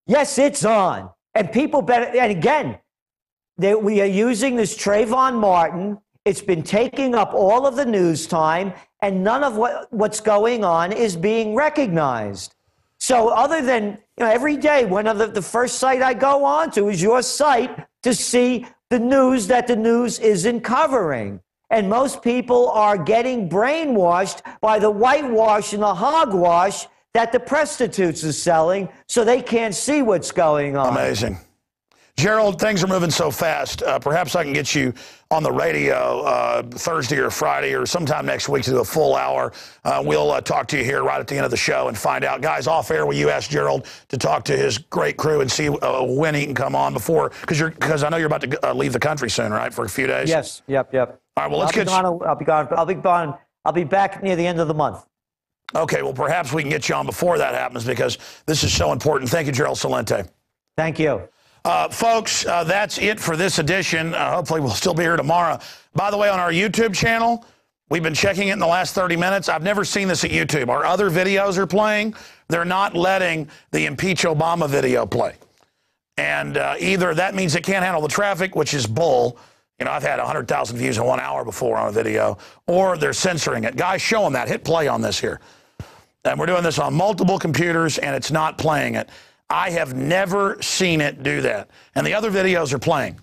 Yes, it's on. And people better, and again, we are using this Trayvon Martin. It's been taking up all of the news time, and none of what's going on is being recognized. So other than, every day, one of the first site I go on to is your site to see the news that the news isn't covering. And most people are getting brainwashed by the whitewash and the hogwash that the prostitutes are selling, so they can't see what's going on. Amazing. Gerald, things are moving so fast. Perhaps I can get you on the radio Thursday or Friday or sometime next week to do a full hour. We'll talk to you here right at the end of the show and find out. Guys, off air, will you ask Gerald to talk to his great crew and see when he can come on before? Because I know you're about to leave the country soon, right, for a few days? Yes. Yep. All right. Well, I'll be back near the end of the month. Okay. Well, perhaps we can get you on before that happens because this is so important. Thank you, Gerald Celente. Thank you. Folks, that's it for this edition. Hopefully we'll still be here tomorrow. By the way, on our YouTube channel, we've been checking it in the last 30 minutes. I've never seen this at YouTube. Our other videos are playing. They're not letting the Impeach Obama video play. And either that means it can't handle the traffic, which is bull. I've had 100,000 views in 1 hour before on a video, or they're censoring it. Guys, show them that. Hit play on this here. And we're doing this on multiple computers, and it's not playing it. I have never seen it do that. And the other videos are playing.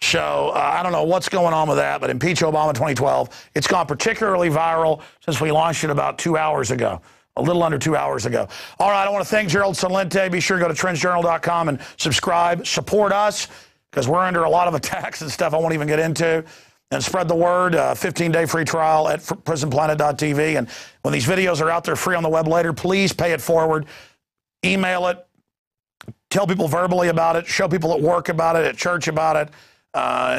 So I don't know what's going on with that, but Impeach Obama 2012, it's gone particularly viral since we launched it about 2 hours ago, a little under 2 hours ago. All right, I want to thank Gerald Celente. Be sure to go to trendsjournal.com and subscribe. Support us because we're under a lot of attacks and stuff I won't even get into. And spread the word, 15-day free trial at prisonplanet.tv. And when these videos are out there free on the web later, please pay it forward. Email it. Tell people verbally about it. Show people at work about it, at church about it,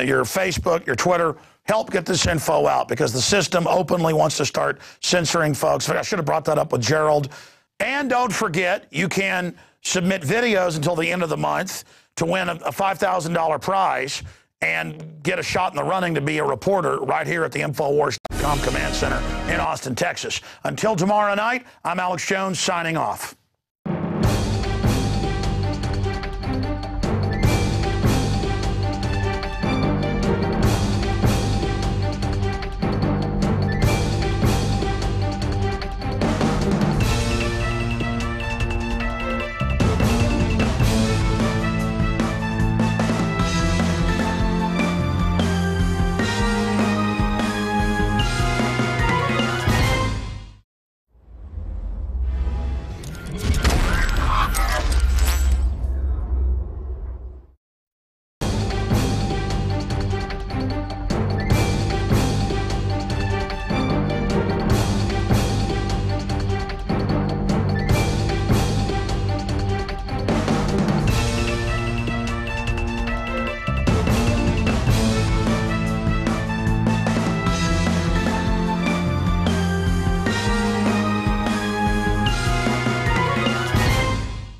your Facebook, your Twitter. Help get this info out because the system openly wants to start censoring folks. I should have brought that up with Gerald. And don't forget, you can submit videos until the end of the month to win a $5,000 prize and get a shot in the running to be a reporter right here at the Infowars.com Command Center in Austin, Texas. Until tomorrow night, I'm Alex Jones signing off.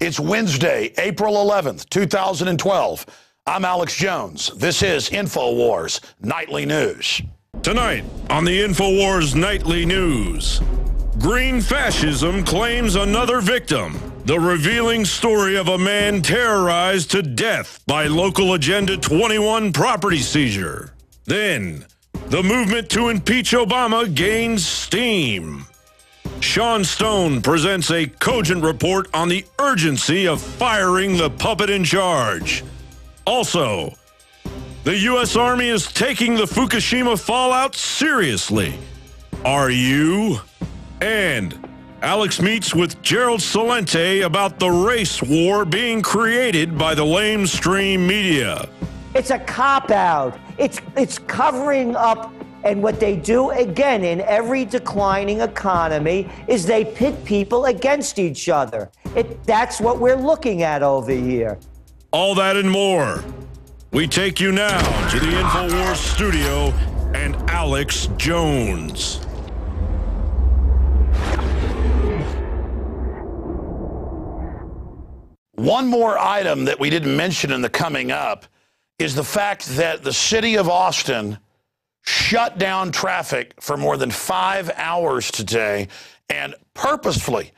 It's Wednesday, April 11th, 2012. I'm Alex Jones. This is Infowars Nightly News. Tonight on the Infowars Nightly News, green fascism claims another victim. The revealing story of a man terrorized to death by local Agenda 21 property seizure. Then, the movement to impeach Obama gains steam. Sean Stone presents a cogent report on the urgency of firing the puppet in charge. Also, the U.S. Army is taking the Fukushima fallout seriously. Are you? And Alex meets with Gerald Celente about the race war being created by the lamestream media. It's a cop-out. It's covering up. And what they do, again, in every declining economy is they pit people against each other. That's what we're looking at over here. All that and more. We take you now to the Infowars studio and Alex Jones. One more item that we didn't mention in the coming up is the fact that the city of Austin shut down traffic for more than 5 hours today and purposefully